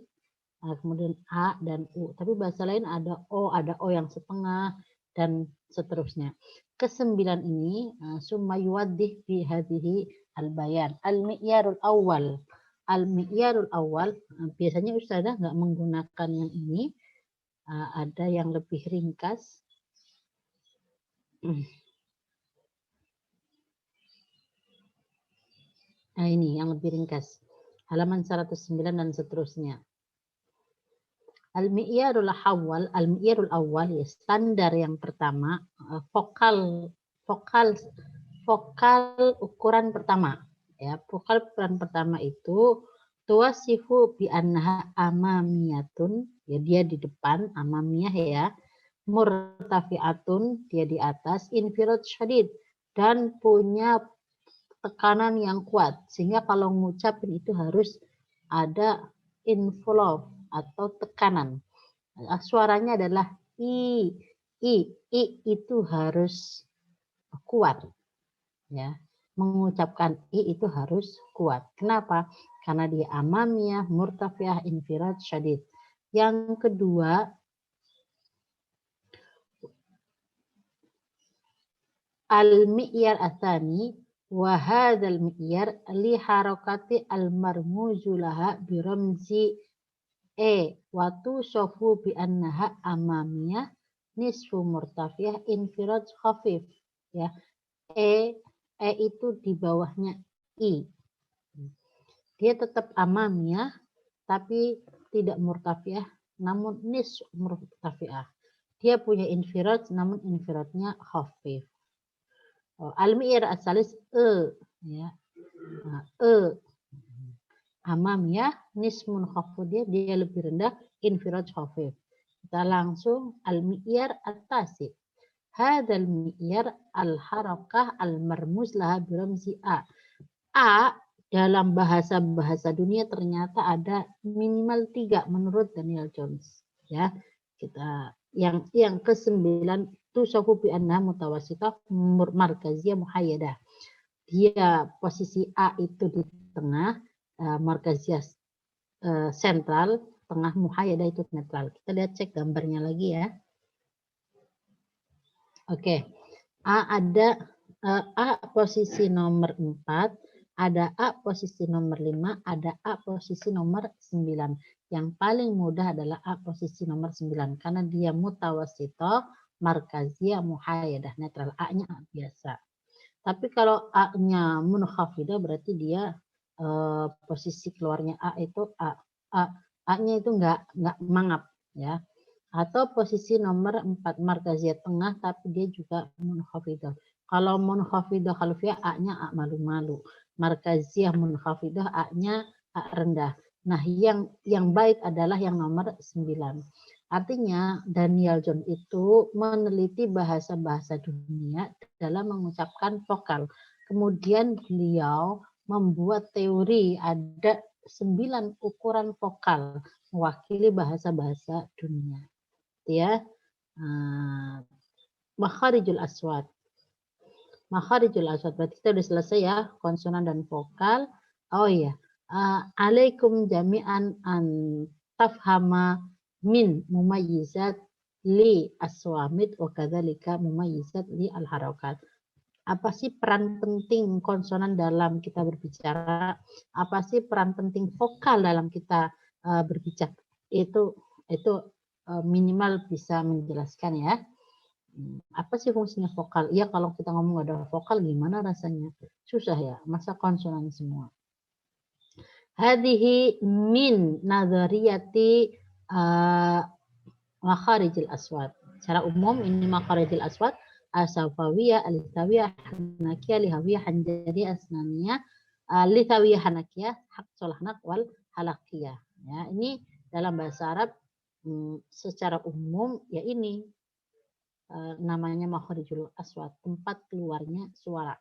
kemudian a dan u, tapi bahasa lain ada o yang setengah dan seterusnya. Ke-9 ini summa yuwaddih bi hadhihi al-bayan al-mi'yarul awwal. Al-mi'yarul awal, biasanya Ustazah nggak menggunakan yang ini, ada yang lebih ringkas. Nah ini yang lebih ringkas, halaman 109 dan seterusnya. Al-mi'yarul awal ya standar yang pertama, vokal ukuran pertama. Ya, vokal ukuran pertama itu tuwasifu bi annaha amamiyatun, ya dia di depan, amamiyah ya, murtafi'atun, dia di atas, infirad syadid, dan punya tekanan yang kuat, sehingga kalau ngucapin itu harus ada inflow atau tekanan. Suaranya adalah i itu harus kuat, ya. Mengucapkan i itu harus kuat. Kenapa? Karena dia amamiyah, murtafiah, infirad, syadid. Yang kedua, al-mi'yar atsani wa hadzal mi'yar li harakati al-marmuzu laha bi ramzi wa tusafu bi annaha amamiyah nisfu murtafiah infirad khafif, ya. Itu di bawahnya i. Dia tetap amamiyah tapi tidak murtafiah, namun nis murtafiah. Dia punya infirad namun infiradnya khafif. Al-mi'yar asalis ya. Amamiyah nismun khafif, dia lebih rendah, infirad khafif. Kita langsung al-mi'yar at-tasi. Hadzal mi'yar al-harakah al-marmuz laha biramzi a. Dalam bahasa dunia ternyata ada minimal 3 menurut Daniel Jones, ya. Kita yang ke-9 tusafu bi anna mutawassithah markaziyah muhayyadah. Dia posisi a itu di tengah, markaziyah sentral, tengah, muhayyadah itu netral. Kita lihat cek gambarnya lagi ya. Oke, ada A posisi nomor 4, ada A posisi nomor 5, ada A posisi nomor 9. Yang paling mudah adalah A posisi nomor 9 karena dia mutawassithah, markaziyah, muhayyadah, netral. A-nya A biasa. Tapi kalau A-nya munkhafidhah berarti dia posisi keluarnya A itu A-nya itu enggak mangap, ya. Atau posisi nomor 4 markaziyah tengah tapi dia juga munkhafidhah. Kalau munkhafidhah khalfiyah A-nya A malu-malu. Markaziyah munkhafidhah A-nya A rendah. Nah, yang baik adalah yang nomor 9. Artinya Daniel John itu meneliti bahasa-bahasa dunia dalam mengucapkan vokal. Kemudian beliau membuat teori ada 9 ukuran vokal mewakili bahasa-bahasa dunia. Ya, makharijul aswat. Makharijul aswat berarti kita udah selesai ya, konsonan dan vokal. Oh iya, alaikum jami'an an tafhama min mumayyizat li aswamit wa kadzalika mumayyizat li al-harakat. Apa sih peran penting konsonan dalam kita berbicara? Apa sih peran penting vokal dalam kita berbicara? Itu minimal bisa menjelaskan ya. Apa sih fungsinya vokal? Ya kalau kita ngomong ada vokal gimana rasanya? Susah ya, masa konsonan semua. Hadhihi min nazariyati makharijil aswat. Secara umum ini makharijil aswat asawawiyah, alisawiyah, hanakiyah, lihawiyah, hanjariyah, asnaniyah, lithawiyah, hanakiyah, hak solahnak, wal halakiyah. Ya, ini dalam bahasa Arab secara umum ya ini namanya makharijul aswat, tempat keluarnya suara.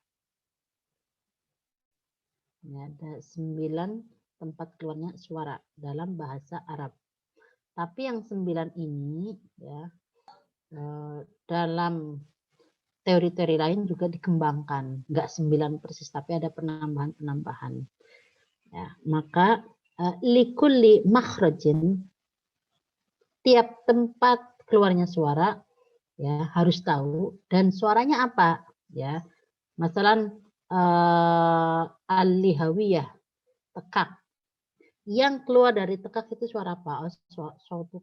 Ya, ada 9 tempat keluarnya suara dalam bahasa Arab. Tapi yang 9 ini ya dalam teori-teori lain juga dikembangkan, nggak 9 persis, tapi ada penambahan-penambahan. Ya, maka likulli makhrajin, tiap tempat keluarnya suara ya harus tahu, dan suaranya apa ya. Masalan al-lihawiyah, tekak. Yang keluar dari tekak itu suara apa? Suatu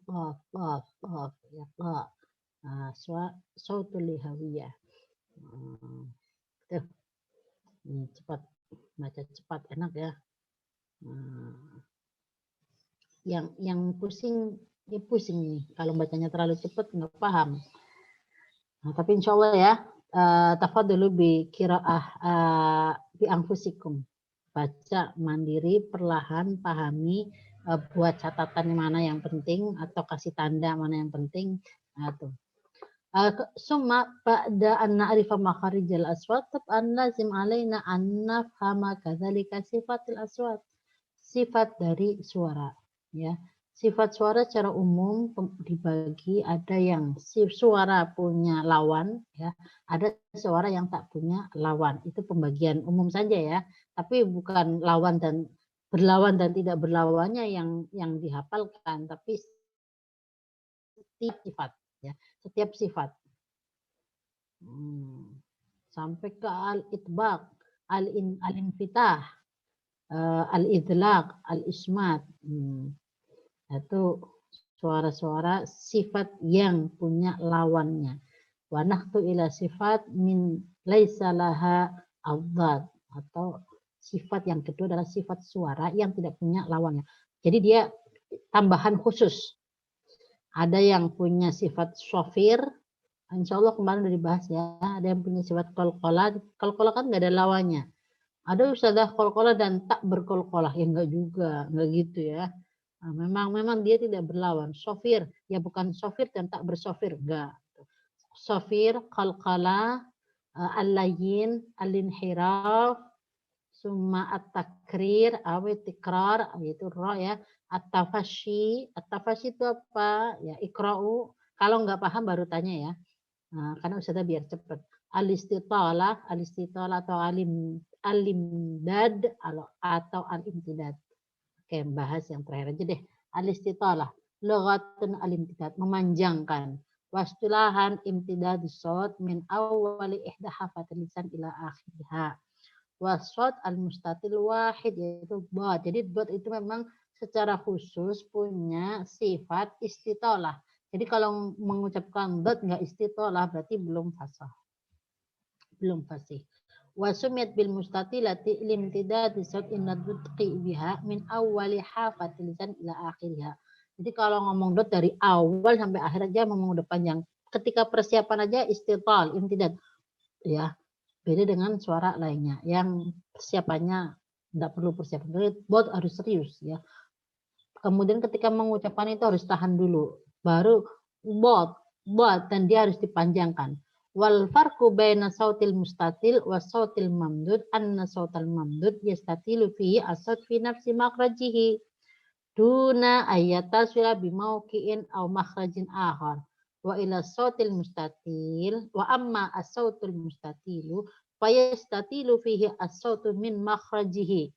ya, suatu lihawiyah. Tuh, ini cepat, baca cepat enak ya. Yang pusing ya pusing nih kalau bacanya terlalu cepat nggak paham. Nah, tapi insya Allah ya, tafadhalu bi qiraah bi anfusikum. Baca mandiri, perlahan, pahami, buat catatan mana yang penting atau kasih tanda mana yang penting. Nah, tuh. Summa ba'da an na'rifa makharijal aswat tab'an lazim alaina an nafhama kadzalika sifatil aswat. Sifat dari suara ya. Sifat suara secara umum dibagi, ada yang suara punya lawan ya, ada suara yang tak punya lawan. Itu pembagian umum saja ya. Tapi bukan lawan dan berlawan dan tidak berlawannya yang dihafalkan, tapi setiap sifat ya, setiap sifat. Sampai ke al-itbaq, al-infitah, al-idlaq, al-ismat. Itu suara-suara sifat yang punya lawannya. Wa nahtu ila sifat min laisa laha adad, atau sifat yang kedua adalah sifat suara yang tidak punya lawannya. Jadi dia tambahan khusus. Ada yang punya sifat syafir, insya Allah kemarin udah dibahas ya. Ada yang punya sifat qalqalah. Qalqalah kan nggak ada lawannya. Ada ustadzah qalqalah dan tak berqalqalah, ya enggak juga, enggak gitu ya. Nah, memang dia tidak berlawan. Sofir, ya bukan sofir dan tak bersofir, enggak. Sofir, qalqalah, al-layyin, al-inhiraf, summa at-takrir, awit tikrar, itu roh ya. At-tafashi itu apa? Ya ikra'u. Kalau enggak paham baru tanya ya. Nah, karena ustadzah biar cepat. Al-istitalah atau al-imdad atau al-imtidad. Oke, bahas yang terakhir aja deh. Al-istitalah, lughatun al-imtidad, memanjangkan. Wastulahan imtidad shot min awali ihda hafatil lisan ila akhiriha. Wasot al-mustatil wahid, yaitu dot. Jadi dot itu memang secara khusus punya sifat istitalah. Jadi kalau mengucapkan dot nggak istitalah berarti belum fasih. Belum fasih. Wasumiyat bil mustatilati limtidad disat inna dutqi biha min awali hafatil lisan ila akhiriha. Jadi kalau ngomong dot dari awal sampai akhir aja ngomong udah panjang. Ketika persiapan aja istital, imtidad. Ya, beda dengan suara lainnya yang persiapannya tidak perlu persiapan. Bot harus serius ya. Kemudian ketika mengucapkan itu harus tahan dulu. baru bot dan dia harus dipanjangkan. Wal farqu baina sautil mustatil wa sautil mamdud anna sautal mamdud yastatilu fihi asad fi nafsi makhrajihi duna ayatasila bimauqi'in aw makhrajin akhar wa ila sautil mustatil wa amma as-sautul mustatilu fayastatilu fihi as-sautu min makhrajihi.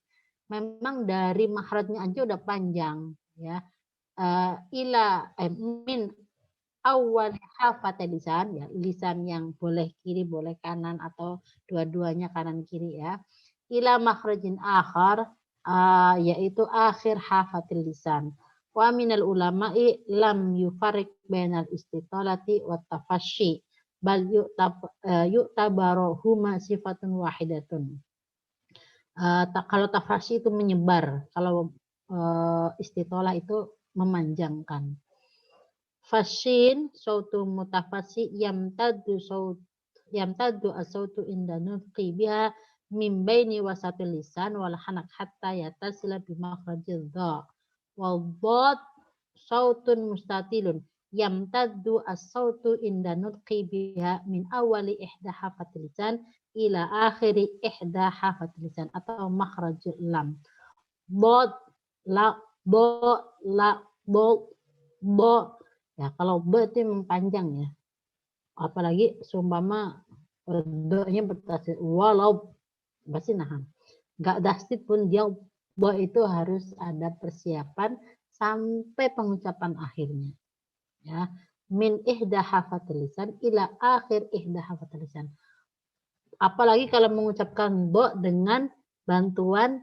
Memang dari makhrajnya aja udah panjang ya. Min awal hafatil lisan ya, lisan yang boleh kiri boleh kanan atau dua-duanya kanan kiri ya, ila makhrajin akhar yaitu akhir hafatil lisan. Wa minal ulama'i lam yufarik bainal istitalati wa tafasyi bal yu'tabaru huma sifatun wahidatun. Kalau tafasyi itu menyebar, kalau istitolah itu memanjangkan. Fashin sautu mutafasi yamtaddu as-sautu inda nutqi biha min baini wasatil lisan wal hanak hatta yatasila bi makhrajiz dha. Wal dhad sautun mustatilun yamtaddu as-sautu inda nutqi biha min awali ihda hafatil lisan ila akhiri ihda hafatil lisan atau makhrajul lam. Bod la bo la bo bo. Ya, kalau be itu mempanjang ya. Apalagi seumpama do-nya bertasdid walau pasti nahan. Enggak dasdid pun dia be itu harus ada persiapan sampai pengucapan akhirnya. Ya, min ihda hafatil lisan ila akhir ihda hafatil lisan. Apalagi kalau mengucapkan bo dengan bantuan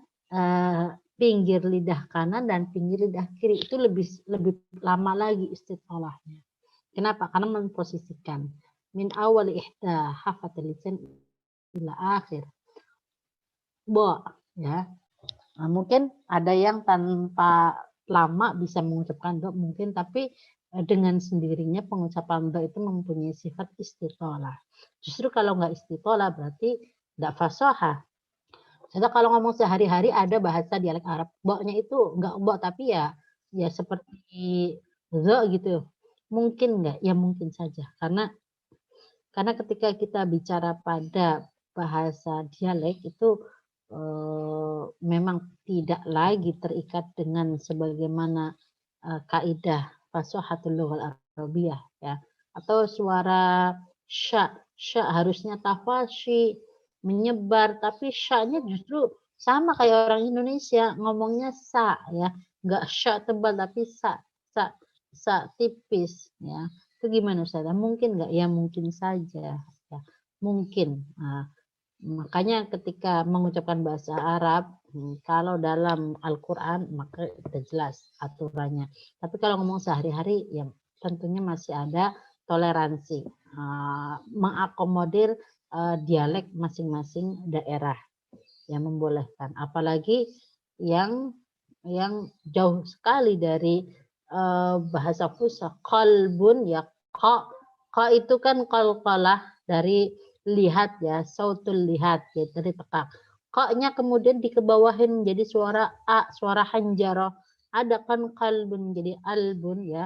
pinggir lidah kanan dan pinggir lidah kiri itu lebih lama lagi istitolahnya. Kenapa? Karena memposisikan min awal ihda hafatil lisan ila akhir. Bo ya. Nah, mungkin ada yang tanpa lama bisa mengucapkan do mungkin, tapi dengan sendirinya pengucapan do itu mempunyai sifat istitolah. Justru kalau nggak istitolah berarti nggak fasahah. Jadi kalau ngomong sehari-hari ada bahasa dialek Arab, bo-nya itu enggak bo tapi ya seperti zo gitu. Mungkin enggak? Ya mungkin saja. Karena ketika kita bicara pada bahasa dialek itu memang tidak lagi terikat dengan sebagaimana kaidah fasahatul lughal arabiyah ya. Atau suara sya harusnya tafashi menyebar, tapi sya-nya justru sama kayak orang Indonesia ngomongnya sa ya, enggak sya tebal tapi sa tipis ya. Itu gimana Ustaz? Mungkin enggak? Ya mungkin saja ya. Mungkin. Nah, makanya ketika mengucapkan bahasa Arab kalau dalam Al-Qur'an maka sudah jelas aturannya. Tapi kalau ngomong sehari-hari ya tentunya masih ada toleransi. Mengakomodir dialek masing-masing daerah yang membolehkan, apalagi yang jauh sekali dari bahasa fusha. Qalbun ya qa itu kan qalqalah dari lihat ya, sautul lihat ya, dari tekak. Qa-nya kemudian dikebawahin menjadi suara a, suara hanjarah. Ada kan qalbun jadi albun ya,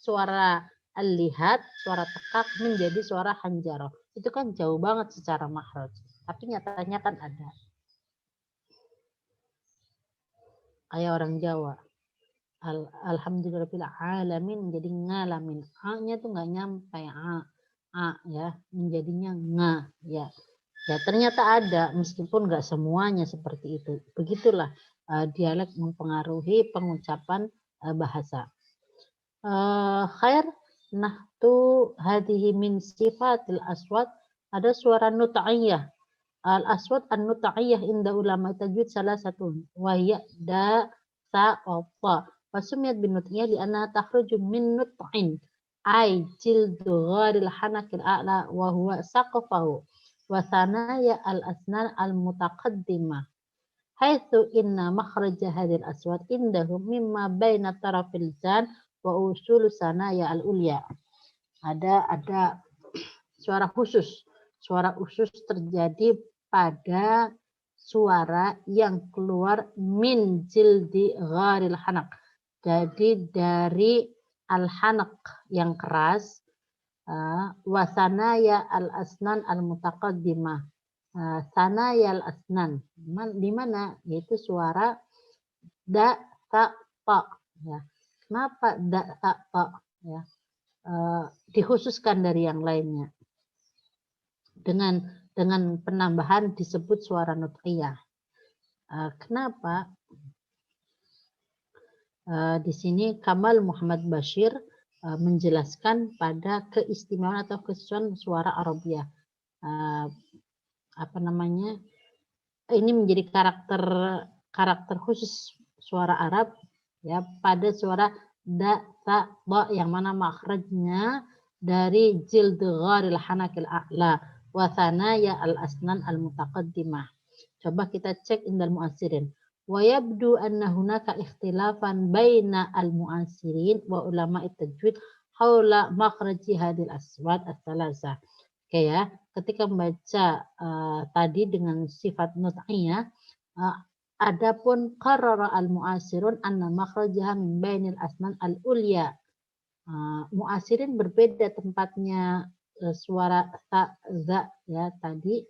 suara al-lihat, suara tekak menjadi suara hanjarah. Itu kan jauh banget secara makhraj. Tapi nyatanya kan ada. Kayak orang Jawa. Alhamdulillahirabbil alamin menjadi ngalamin. A-nya tuh nggak nyampe a ya, menjadinya nga ya. Ya ternyata ada meskipun nggak semuanya seperti itu. Begitulah dialek mempengaruhi pengucapan bahasa. Khair nahtu hadhihi min sifatil aswat. Ada suara nut'iyah. Al-aswat an-nut'iyah inda ulama tajwid salah satu. Wa hiya da sa wa ta. Wasumiyat bin nut'iyah li'anna takhruju min nut'in. Ay jildu gharil hanakil a'la wa huwa saqafahu. Wa thanaya al-asnan al-mutaqaddimah. Haitsu inna makhraja hadhil aswat indahum mimma baina tarafil lisan wa usul sanaya al-ulya. Ada suara khusus. Suara khusus terjadi pada suara yang keluar min jildi gharil hanak. Jadi dari al-hanaq yang keras, wa sanaya al-asnan al-mutaqaddimah. Sanaya al-asnan, di mana yaitu suara da, ta, ta. Ya. Kenapa da, ta, ta? Ya. Dikhususkan dari yang lainnya dengan penambahan disebut suara nutqiyah. Kenapa? Di sini Kamal Muhammad Bashir menjelaskan pada keistimewaan atau kesesuaian suara Arabiyah. Apa namanya? Ini menjadi karakter khusus suara Arab ya pada suara da, ta, ba yang mana makhrajnya dari jild gharil hanakil a'la wa thanaya al-asnan al-mutaqaddimah. Coba kita cek indal mu'asirin. Wa yabdu anna hunaka ikhtilafan baina al-mu'asirin wa ulama at-tajwid haula makhraji hadil aswad as-salasah. Oke ya, ketika membaca tadi dengan sifat nut'iyah, adapun qarara al-mu'asirun anna makhrajaha min bainil asnan al-ulya. Mu'asirin berbeda tempatnya suara ta, za ya tadi,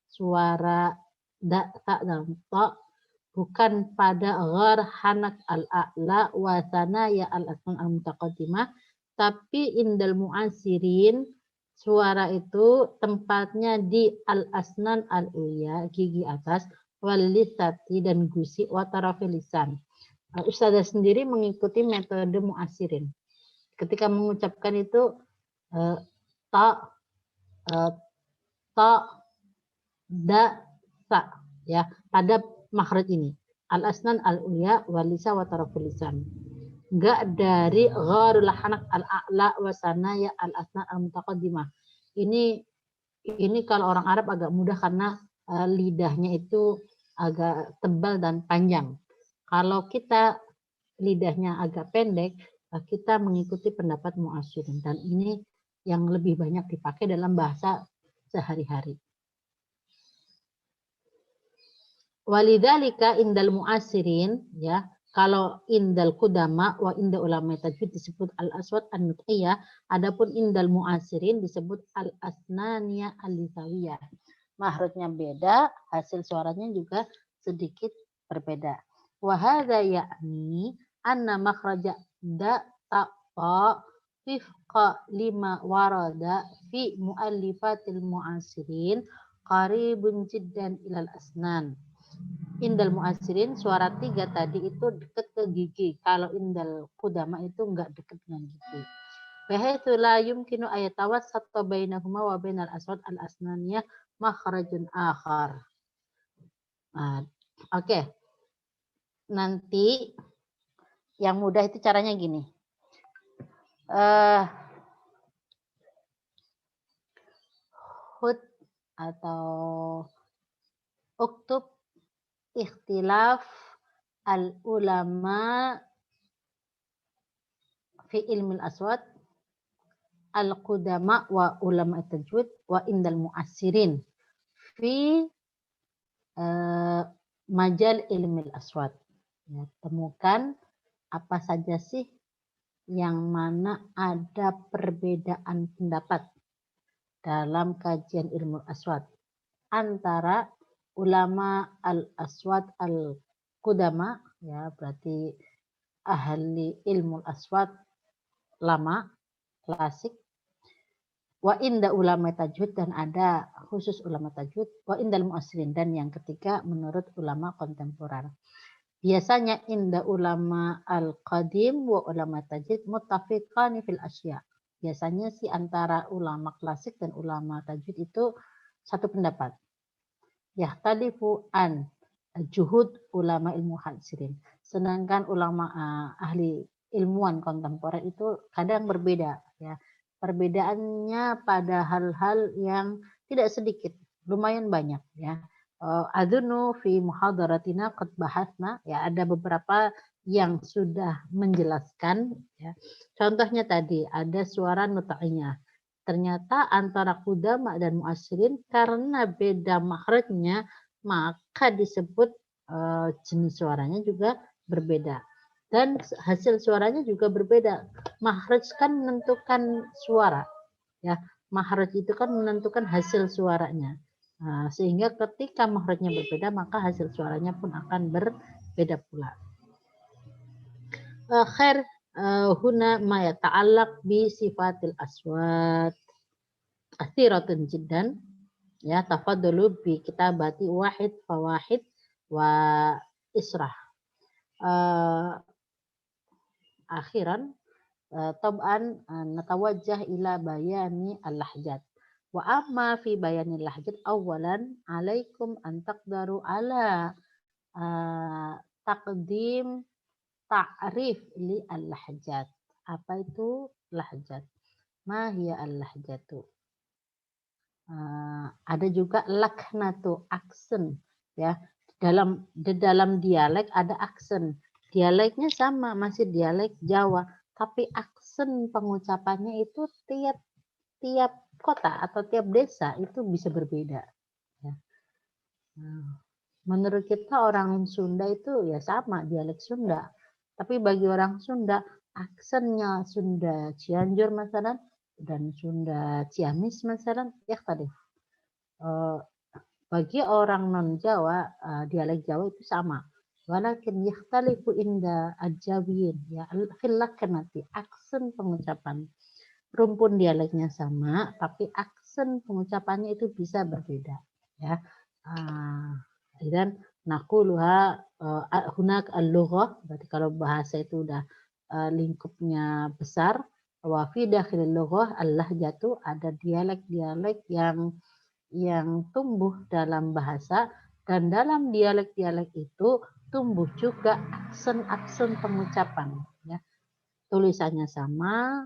suara da, ta dan ta bukan pada ghar hanak al-a'la wa thanaya al-asnan al-mutaqaddimah, tapi indal mu'asirin suara itu tempatnya di al-asnan al-ulya, gigi atas, wal lisati dan gusi, wa tarafil lisan. Ustazah sendiri mengikuti metode mu'asirin. Ketika mengucapkan itu ta, da, sa ya pada makhraj ini al-asnan al-ulya wal lisa wa tarafil lisan. Enggak dari gharul hanak al-a'la wa sanaya al-asnan al-mutaqaddimah. Ini kalau orang Arab agak mudah karena lidahnya itu agak tebal dan panjang. Kalau kita lidahnya agak pendek, kita mengikuti pendapat mu'asyirin, dan ini yang lebih banyak dipakai dalam bahasa sehari-hari. Walidzalika indal mu'asyirin ya, kalau indal qudama wa inda ulama tajwid disebut al-aswad an-nutqiyah, adapun indal mu'asyirin disebut al-asnaniyah al-lisawiyah. Makhrajnya beda, hasil suaranya juga sedikit berbeda. Wa hadza ya'ni anna makhraja da, ta, ta wifqa lima warada fi mu'allifatil mu'asyirin qaribun jiddan ilal asnan. Indal mu'asirin suara 3 tadi itu dekat ke gigi. Kalau indal qudama itu enggak dekat dengan gigi. Bahaitsu la yumkinu ayatawassata bainahuma wa bainal aswad al-asnaniyah makhrajun akhar. Oke. Nanti yang mudah itu caranya gini. Hud atau uktub ikhtilaf al-ulama fi ilmil aswad al-qudama wa ulama tajwid wa indal mu'assirin fi majal ilmil aswad. Ya, temukan apa saja sih yang mana ada perbedaan pendapat dalam kajian ilmu aswad antara ulama al-aswad al-qudama, ya berarti ahli ilmu aswad lama, klasik, wa inda ulama tajwid, dan ada khusus ulama tajwid, wa indal mu'assirin, dan yang ketiga menurut ulama kontemporer. Biasanya inda ulama al-qadim wa ulama tajwid muttafiqani fil asya. Biasanya sih antara ulama klasik dan ulama tajwid itu satu pendapat. Yahtalifu an juhud ulama ilmu hadirin. Sedangkan ulama ahli ilmuwan kontemporer itu kadang berbeda ya. Perbedaannya pada hal-hal yang tidak sedikit, lumayan banyak ya. Adunu fi muhadaratina qad bahasna, ya ada beberapa yang sudah menjelaskan ya. Contohnya tadi ada suara nut'iyah. Ternyata antara qudama dan mu'assirin karena beda makhrajnya maka disebut jenis suaranya juga berbeda. Dan hasil suaranya juga berbeda. Makhraj kan menentukan suara, ya. Makhraj itu kan menentukan hasil suaranya. Nah, sehingga ketika makhrajnya berbeda, maka hasil suaranya pun akan berbeda pula. Khair huna ma yata'allaq bi sifatil aswat kathiratun jiddan, ya. Tafadhalu bi kitabati wahid fawahid wa israh. Akhiran tab'an natawajjah ila bayani al-lahjat. Wa amma fi bayani al-lahjat awalan alaikum an taqdaru ala taqdim ta'rif li al-lahjat. Apa itu lahjat? Ma hiya al-lahjatu? Ada juga laknatu, aksen, ya. Di dalam dialek ada aksen. Dialeknya sama, masih dialek Jawa, tapi aksen pengucapannya itu tiap kota atau tiap desa itu bisa berbeda, ya. Menurut kita orang Sunda itu ya sama, dialek Sunda. Tapi bagi orang Sunda, aksennya Sunda Cianjur masalah dan Sunda Ciamis masalah, ya tadi. Bagi orang non-Jawa, dialek Jawa itu sama. Walakin yakhtalifu inda ajawiyin, ya, fil laknati, aksen pengucapan. Rumpun dialeknya sama, tapi aksen pengucapannya itu bisa berbeda, ya. Dan naquluha hunak al-lughah, berarti kalau bahasa itu udah lingkupnya besar, wa fi dakhilil lughah al-lahjatu, ada dialek-dialek yang tumbuh dalam bahasa, dan dalam dialek-dialek itu tumbuh juga aksen-aksen pengucapan, ya. Tulisannya sama,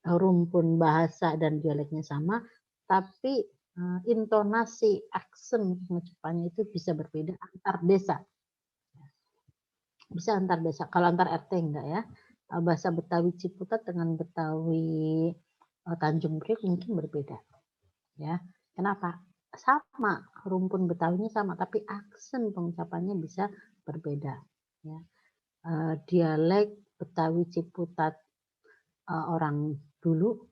rumpun bahasa dan dialeknya sama, tapi intonasi, aksen pengucapannya itu bisa berbeda antar desa. Bisa antar desa. Kalau antar RT enggak, ya. Bahasa Betawi Ciputat dengan Betawi Tanjung Priok mungkin berbeda, ya. Kenapa? Sama, rumpun Betawinya sama, tapi aksen pengucapannya bisa berbeda, ya. Dialek Betawi Ciputat orang dulu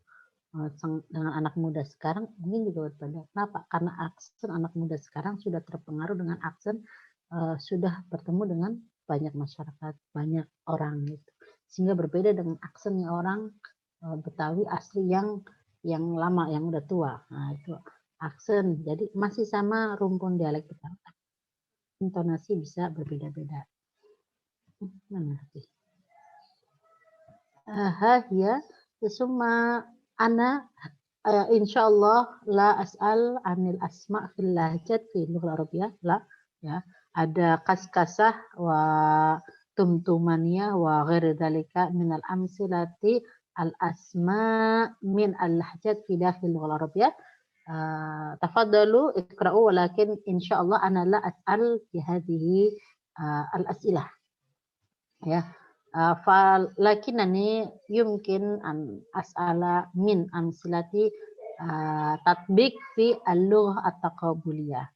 dengan anak muda sekarang mungkin juga berbeda. Kenapa? Karena aksen anak muda sekarang sudah terpengaruh dengan aksen sudah bertemu dengan banyak masyarakat, banyak orang gitu. Sehingga berbeda dengan aksennya orang Betawi asli yang lama, yang udah tua. Nah, itu aksen. Jadi masih sama rumpun dialek Betawi, intonasi bisa berbeda-beda. Mana sih? Ya, summa ana insyaallah la as'al anil asma' fil lahjat fi lughah Arabiyah, la, ya. Ada kaskasah wa tumtumaniyah wa ghairi dzalika min al amsilati al asma' min al lahjat fi dakhil lughah Arabiyah. Tafaddalu iqra'u, walakin insyaallah ana la as'al fi hadhihi al as'ilah, ya. Lakinnani yumkin an as'ala min amsilati tatbik fi al-lughah at-taqabuliyah.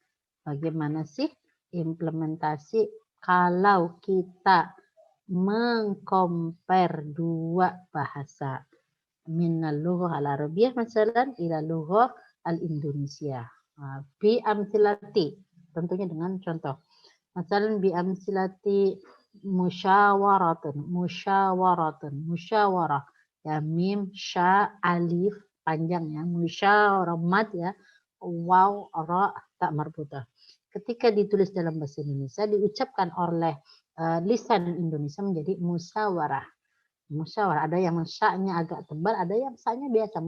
Bagaimana sih implementasi kalau kita mengcompare dua bahasa, min al-lughah al-arabiyyah masalan ila lughah al-Indonesia. Bi amsilati, tentunya dengan contoh. Masalan bi amsilati musyawarah, ya, mim sya alif panjang, ya, musyawarah mat, ya, waw ra tak marbutah. Ketika ditulis dalam bahasa Indonesia diucapkan oleh lisan Indonesia menjadi musyawarah. Ada yang sya'nya agak tebal, ada yang sya'nya biasa,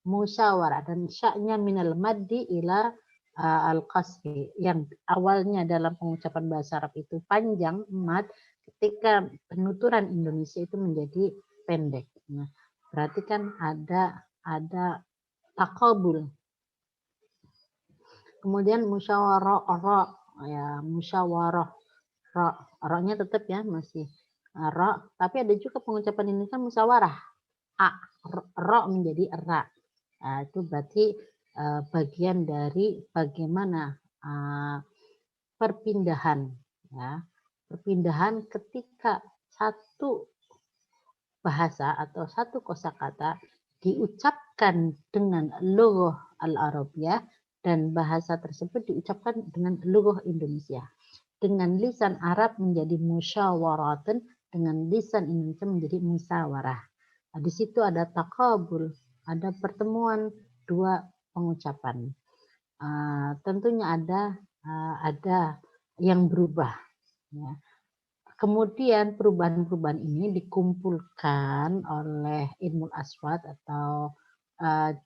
musyawarah, dan sya'nya minal maddi ila al-qasri, yang awalnya dalam pengucapan bahasa Arab itu panjang, mad, ketika penuturan Indonesia itu menjadi pendek. Nah, berarti kan ada takabul. Kemudian musyawarah, ya, musyawarah, ra-nya tetap, ya, masih ra, tapi ada juga pengucapan Indonesia musyawarah, ra menjadi ra. Nah, itu berarti bagian dari bagaimana perpindahan, ya, perpindahan ketika satu bahasa atau satu kosakata diucapkan dengan lughah al-Arabiyah dan bahasa tersebut diucapkan dengan lughah Indonesia. Dengan lisan Arab menjadi musyawaratan, dengan lisan Indonesia menjadi musyawarah. Nah, di situ ada takabul, ada pertemuan dua pengucapan. Tentunya ada yang berubah. Ya. Kemudian perubahan-perubahan ini dikumpulkan oleh ilmu aswad atau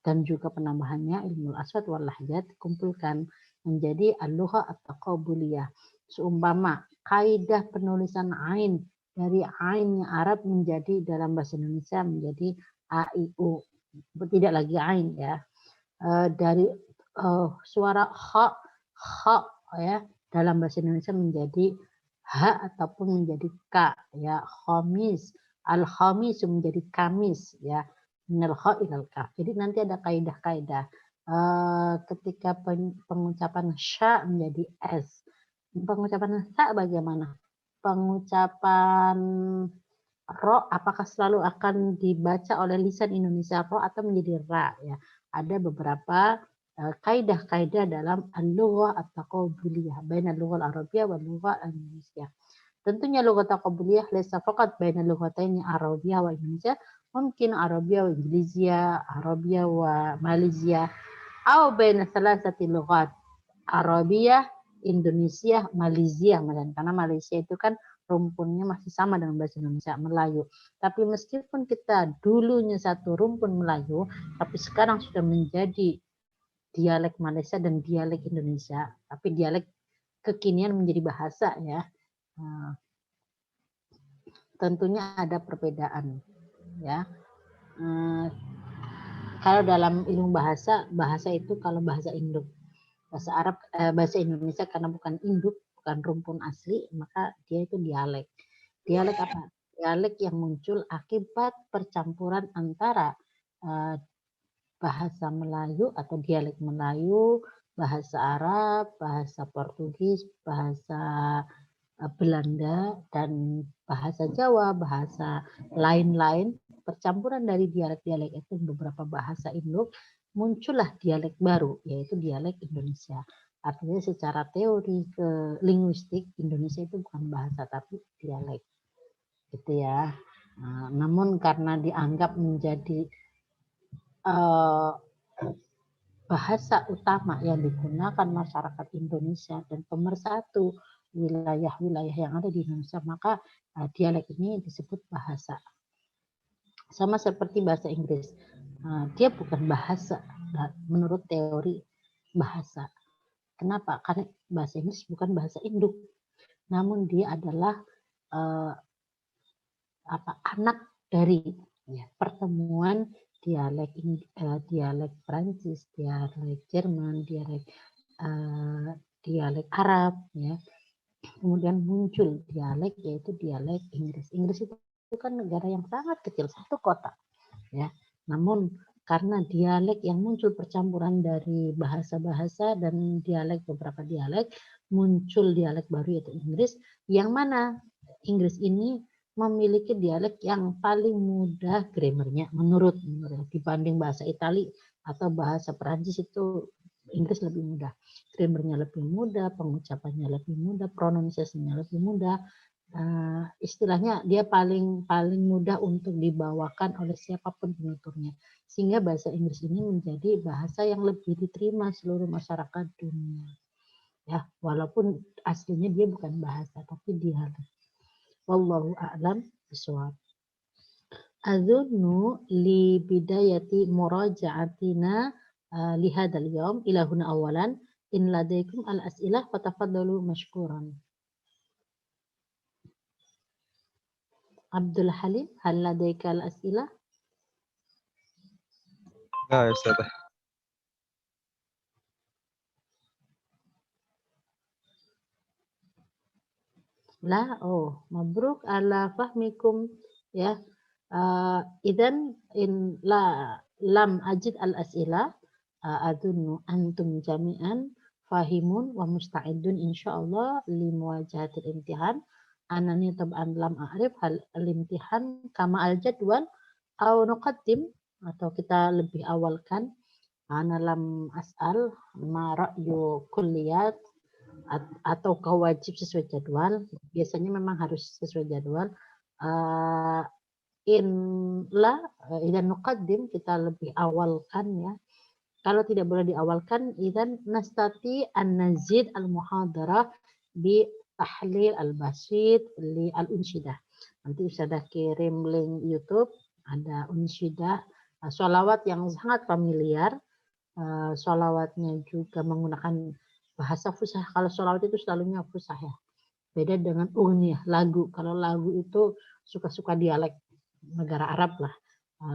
dan juga penambahannya ilmu aswad wal lahjat dikumpulkan menjadi al-lugha at-taqabuliyah. Seumpama kaidah penulisan ain dari ainnya Arab menjadi dalam bahasa Indonesia menjadi a i u, tidak lagi ain ya. Dari suara kha ya dalam bahasa Indonesia menjadi ha ataupun menjadi ka ya, khamis, al khamis menjadi kamis ya, minal kha ilal kaf. Jadi nanti ada kaidah-kaidah ketika pengucapan sya menjadi s. Pengucapan sa bagaimana? Pengucapan ro apakah selalu akan dibaca oleh lisan Indonesia ro atau menjadi ra ya? Ada beberapa kaidah-kaidah dalam al-lughah at-taqabuliyah baina al-lughah al-arabiyyah wal lughah al-indonesia. Tentunya lughah taqabuliyah laysa faqat baina lughataini arabiyyah wa indonesia, mungkin arabiyyah wa inggrisiyah, arabiyyah wa malaysia, atau baina salasati lughat arabiyyah, Indonesia, Malaysia, karena Malaysia itu kan rumpunnya masih sama dengan bahasa Indonesia, Melayu. Tapi meskipun kita dulunya satu rumpun Melayu, tapi sekarang sudah menjadi dialek Malaysia dan dialek Indonesia, tapi dialek kekinian menjadi bahasa ya. Tentunya ada perbedaan ya. Kalau dalam ilmu bahasa itu kalau bahasa Induk, bahasa Arab, bahasa Indonesia karena bukan induk, bukan rumpun asli, maka dia itu dialek. Dialek apa? Dialek yang muncul akibat percampuran antara bahasa Melayu atau dialek Melayu, bahasa Arab, bahasa Portugis, bahasa Belanda, dan bahasa Jawa, bahasa lain-lain, percampuran dari dialek-dialek itu beberapa bahasa Induk, muncullah dialek baru, yaitu dialek Indonesia. Artinya secara teori ke linguistik, Indonesia itu bukan bahasa, tapi dialek. Gitu ya. Namun karena dianggap menjadi bahasa utama yang digunakan masyarakat Indonesia dan pemersatu wilayah-wilayah yang ada di Indonesia, maka dialek ini disebut bahasa. Sama seperti bahasa Inggris. Dia bukan bahasa menurut teori bahasa. Kenapa? Karena bahasa Inggris bukan bahasa induk. Namun dia adalah anak dari pertemuan dialek Prancis, dialek Jerman, dialek Arab ya. Kemudian muncul dialek yaitu dialek Inggris. Inggris itu kan negara yang sangat kecil, satu kota ya. Namun karena dialek yang muncul percampuran dari bahasa-bahasa dan dialek beberapa dialek, muncul dialek baru yaitu Inggris, yang mana Inggris ini memiliki dialek yang paling mudah grammarnya menurut dibanding bahasa Itali atau bahasa Perancis. Itu Inggris lebih mudah, grammarnya lebih mudah, pengucapannya lebih mudah, pronunciasinya lebih mudah. Istilahnya dia paling mudah untuk dibawakan oleh siapapun penuturnya, sehingga bahasa Inggris ini menjadi bahasa yang lebih diterima seluruh masyarakat dunia ya, walaupun aslinya dia bukan bahasa tapi dialek. Wallahu a'lam bishawab. Azunnu li bidayati muraja'atina li hadzal yaum ila huna awalan, in ladaikum al as'ilah fatafaddalu mashkuran. Abdul Halim, hal ladaika al as'ilah? Ya, Ustaz. La, mabruk ala fahmikum ya. Idan in lam ajid al as'ilah, adunnu antum jami'an fahimun wa musta'idun insyaallah li muwajahatil imtihan. Anani tab'an lam a'rif hal al-imtihan kama al-jadwal au nuqaddim, atau kita lebih awalkan ana lam as'al ma ra'yu kulliyat atau kau wajib sesuai jadwal. Biasanya memang harus sesuai jadwal. Idan nuqaddim, kita lebih awalkan ya. Kalau tidak boleh diawalkan, idan nastati an nazid al-muhadarah bi tahlil al-basit li al-unsyidah. Nanti Ustazah kirim link YouTube, ada unsyidah, sholawat yang sangat familiar. Sholawatnya juga menggunakan bahasa fusah. Kalau sholawat itu selalunya fusah ya. Beda dengan ugniyah, lagu. Kalau lagu itu suka-suka dialek negara Arab lah.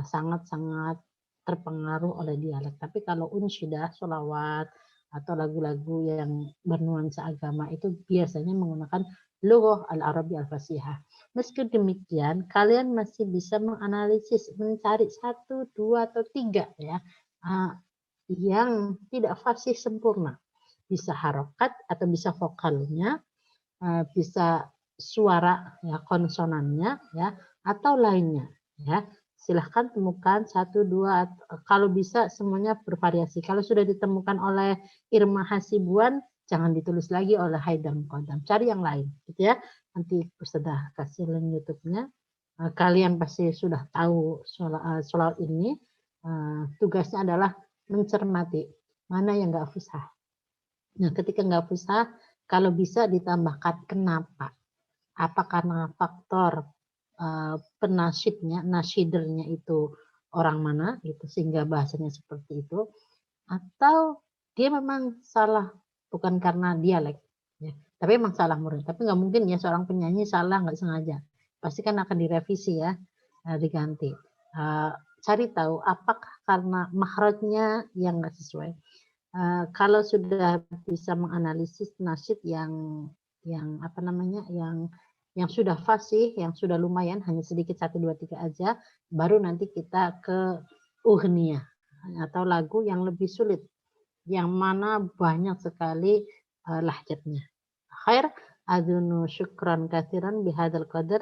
Sangat-sangat terpengaruh oleh dialek. Tapi kalau unsyidah, sholawat, atau lagu-lagu yang bernuansa agama itu biasanya menggunakan lughah al-Arabi al-fasihah. Meski demikian, kalian masih bisa menganalisis, mencari 1, 2, atau 3 ya, yang tidak fasih sempurna. Bisa harokat atau bisa vokalnya, bisa suara ya, konsonannya ya, atau lainnya ya. Silahkan temukan 1, 2, kalau bisa semuanya bervariasi. Kalau sudah ditemukan oleh Irma Hasibuan, jangan ditulis lagi oleh Haidam Kodam. Cari yang lain, gitu ya. Nanti Ustazah kasih link YouTube-nya. Kalian pasti sudah tahu sholawat ini. Tugasnya adalah mencermati mana yang nggak fusah. Nah, ketika nggak fusah, kalau bisa ditambahkan kenapa. Apa karena faktor penasyidnya, nasyidernya itu orang mana, gitu, sehingga bahasanya seperti itu, atau dia memang salah, bukan karena dialek, ya. Tapi memang salah murni. Tapi nggak mungkin ya seorang penyanyi salah nggak sengaja. Pasti kan akan direvisi ya, diganti. Cari tahu apakah karena makhrajnya yang nggak sesuai. Kalau sudah bisa menganalisis nasyid yang apa namanya, yang sudah fasih, yang sudah lumayan, hanya sedikit 1, 2, 3 aja, baru nanti kita ke uhniyah atau lagu yang lebih sulit, yang mana banyak sekali lahjatnya. Khair, adunu syukran katsiran bihadzal qadar.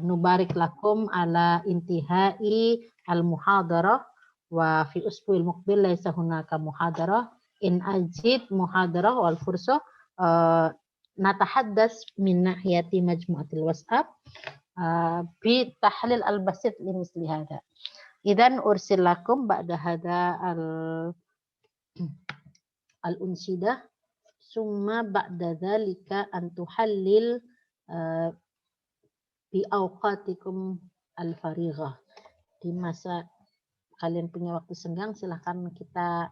Nubarik lakum ala intihai al-muhadarah wa fi usbu'il muqbil laisa hunaka muhadarah in ajid muhadarah wal fursah natahaddas min nahiyati majmu'atil WhatsApp bi tahlil al-basit li misli hada. Idan ursil lakum ba'da hada al-unsidah summa ba'da dzalika an tuhallil bi awqatikum al-farighah. Di masa kalian punya waktu senggang, silahkan kita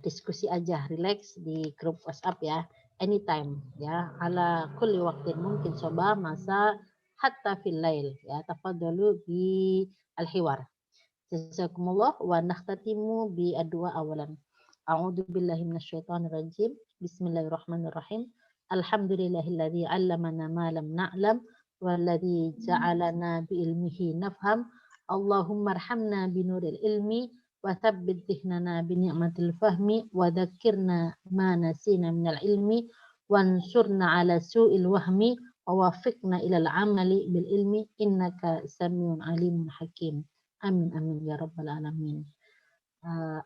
diskusi aja, relax di grup WhatsApp ya. Anytime ya, ala kulli waqtin mungkin coba masa hatta fil lail ya, tafadhalu bi al-hiwar. Jazakumullah wa nakhtatimu bi adwa awalan. A'udzu billahi minasyaitonir rajim. Bismillahirrahmanirrahim. Alhamdulillahilladzi 'allamana ma lam na'lam walladzi ja'alana bi ilmihi nafham. Allahumma arhamna bi nuril ilmi wa thabbit dhihnana bi ni'matil fahmi wa dhakkirna ma nasina minal ilmi wansurna ala su'il wahmi wa wafiqna ilal amali bil ilmi innaka samiun alimun hakim. Amin amin ya rabbal alamin.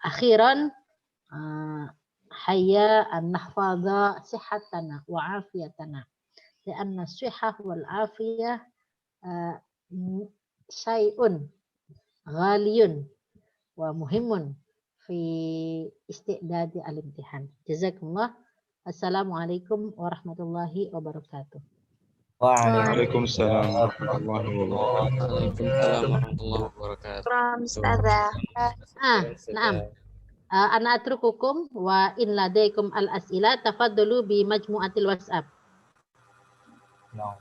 Akhiran hayya an nahfadha sihatana wa afiyatana. Lianna sihah wal afiyah syai'un ghaliyun wa muhimun fi istidadi al-imtihan. Jazakumullah. Assalamualaikum warahmatullahi wabarakatuh. Waalaikumsalam warahmatullahi wabarakatuh. Waalaikumsalam warahmatullahi wabarakatuh. Naam. Ana atrukukum wa in ladaikum al-as'ila tafaddalu bi majmu'atil WhatsApp. No.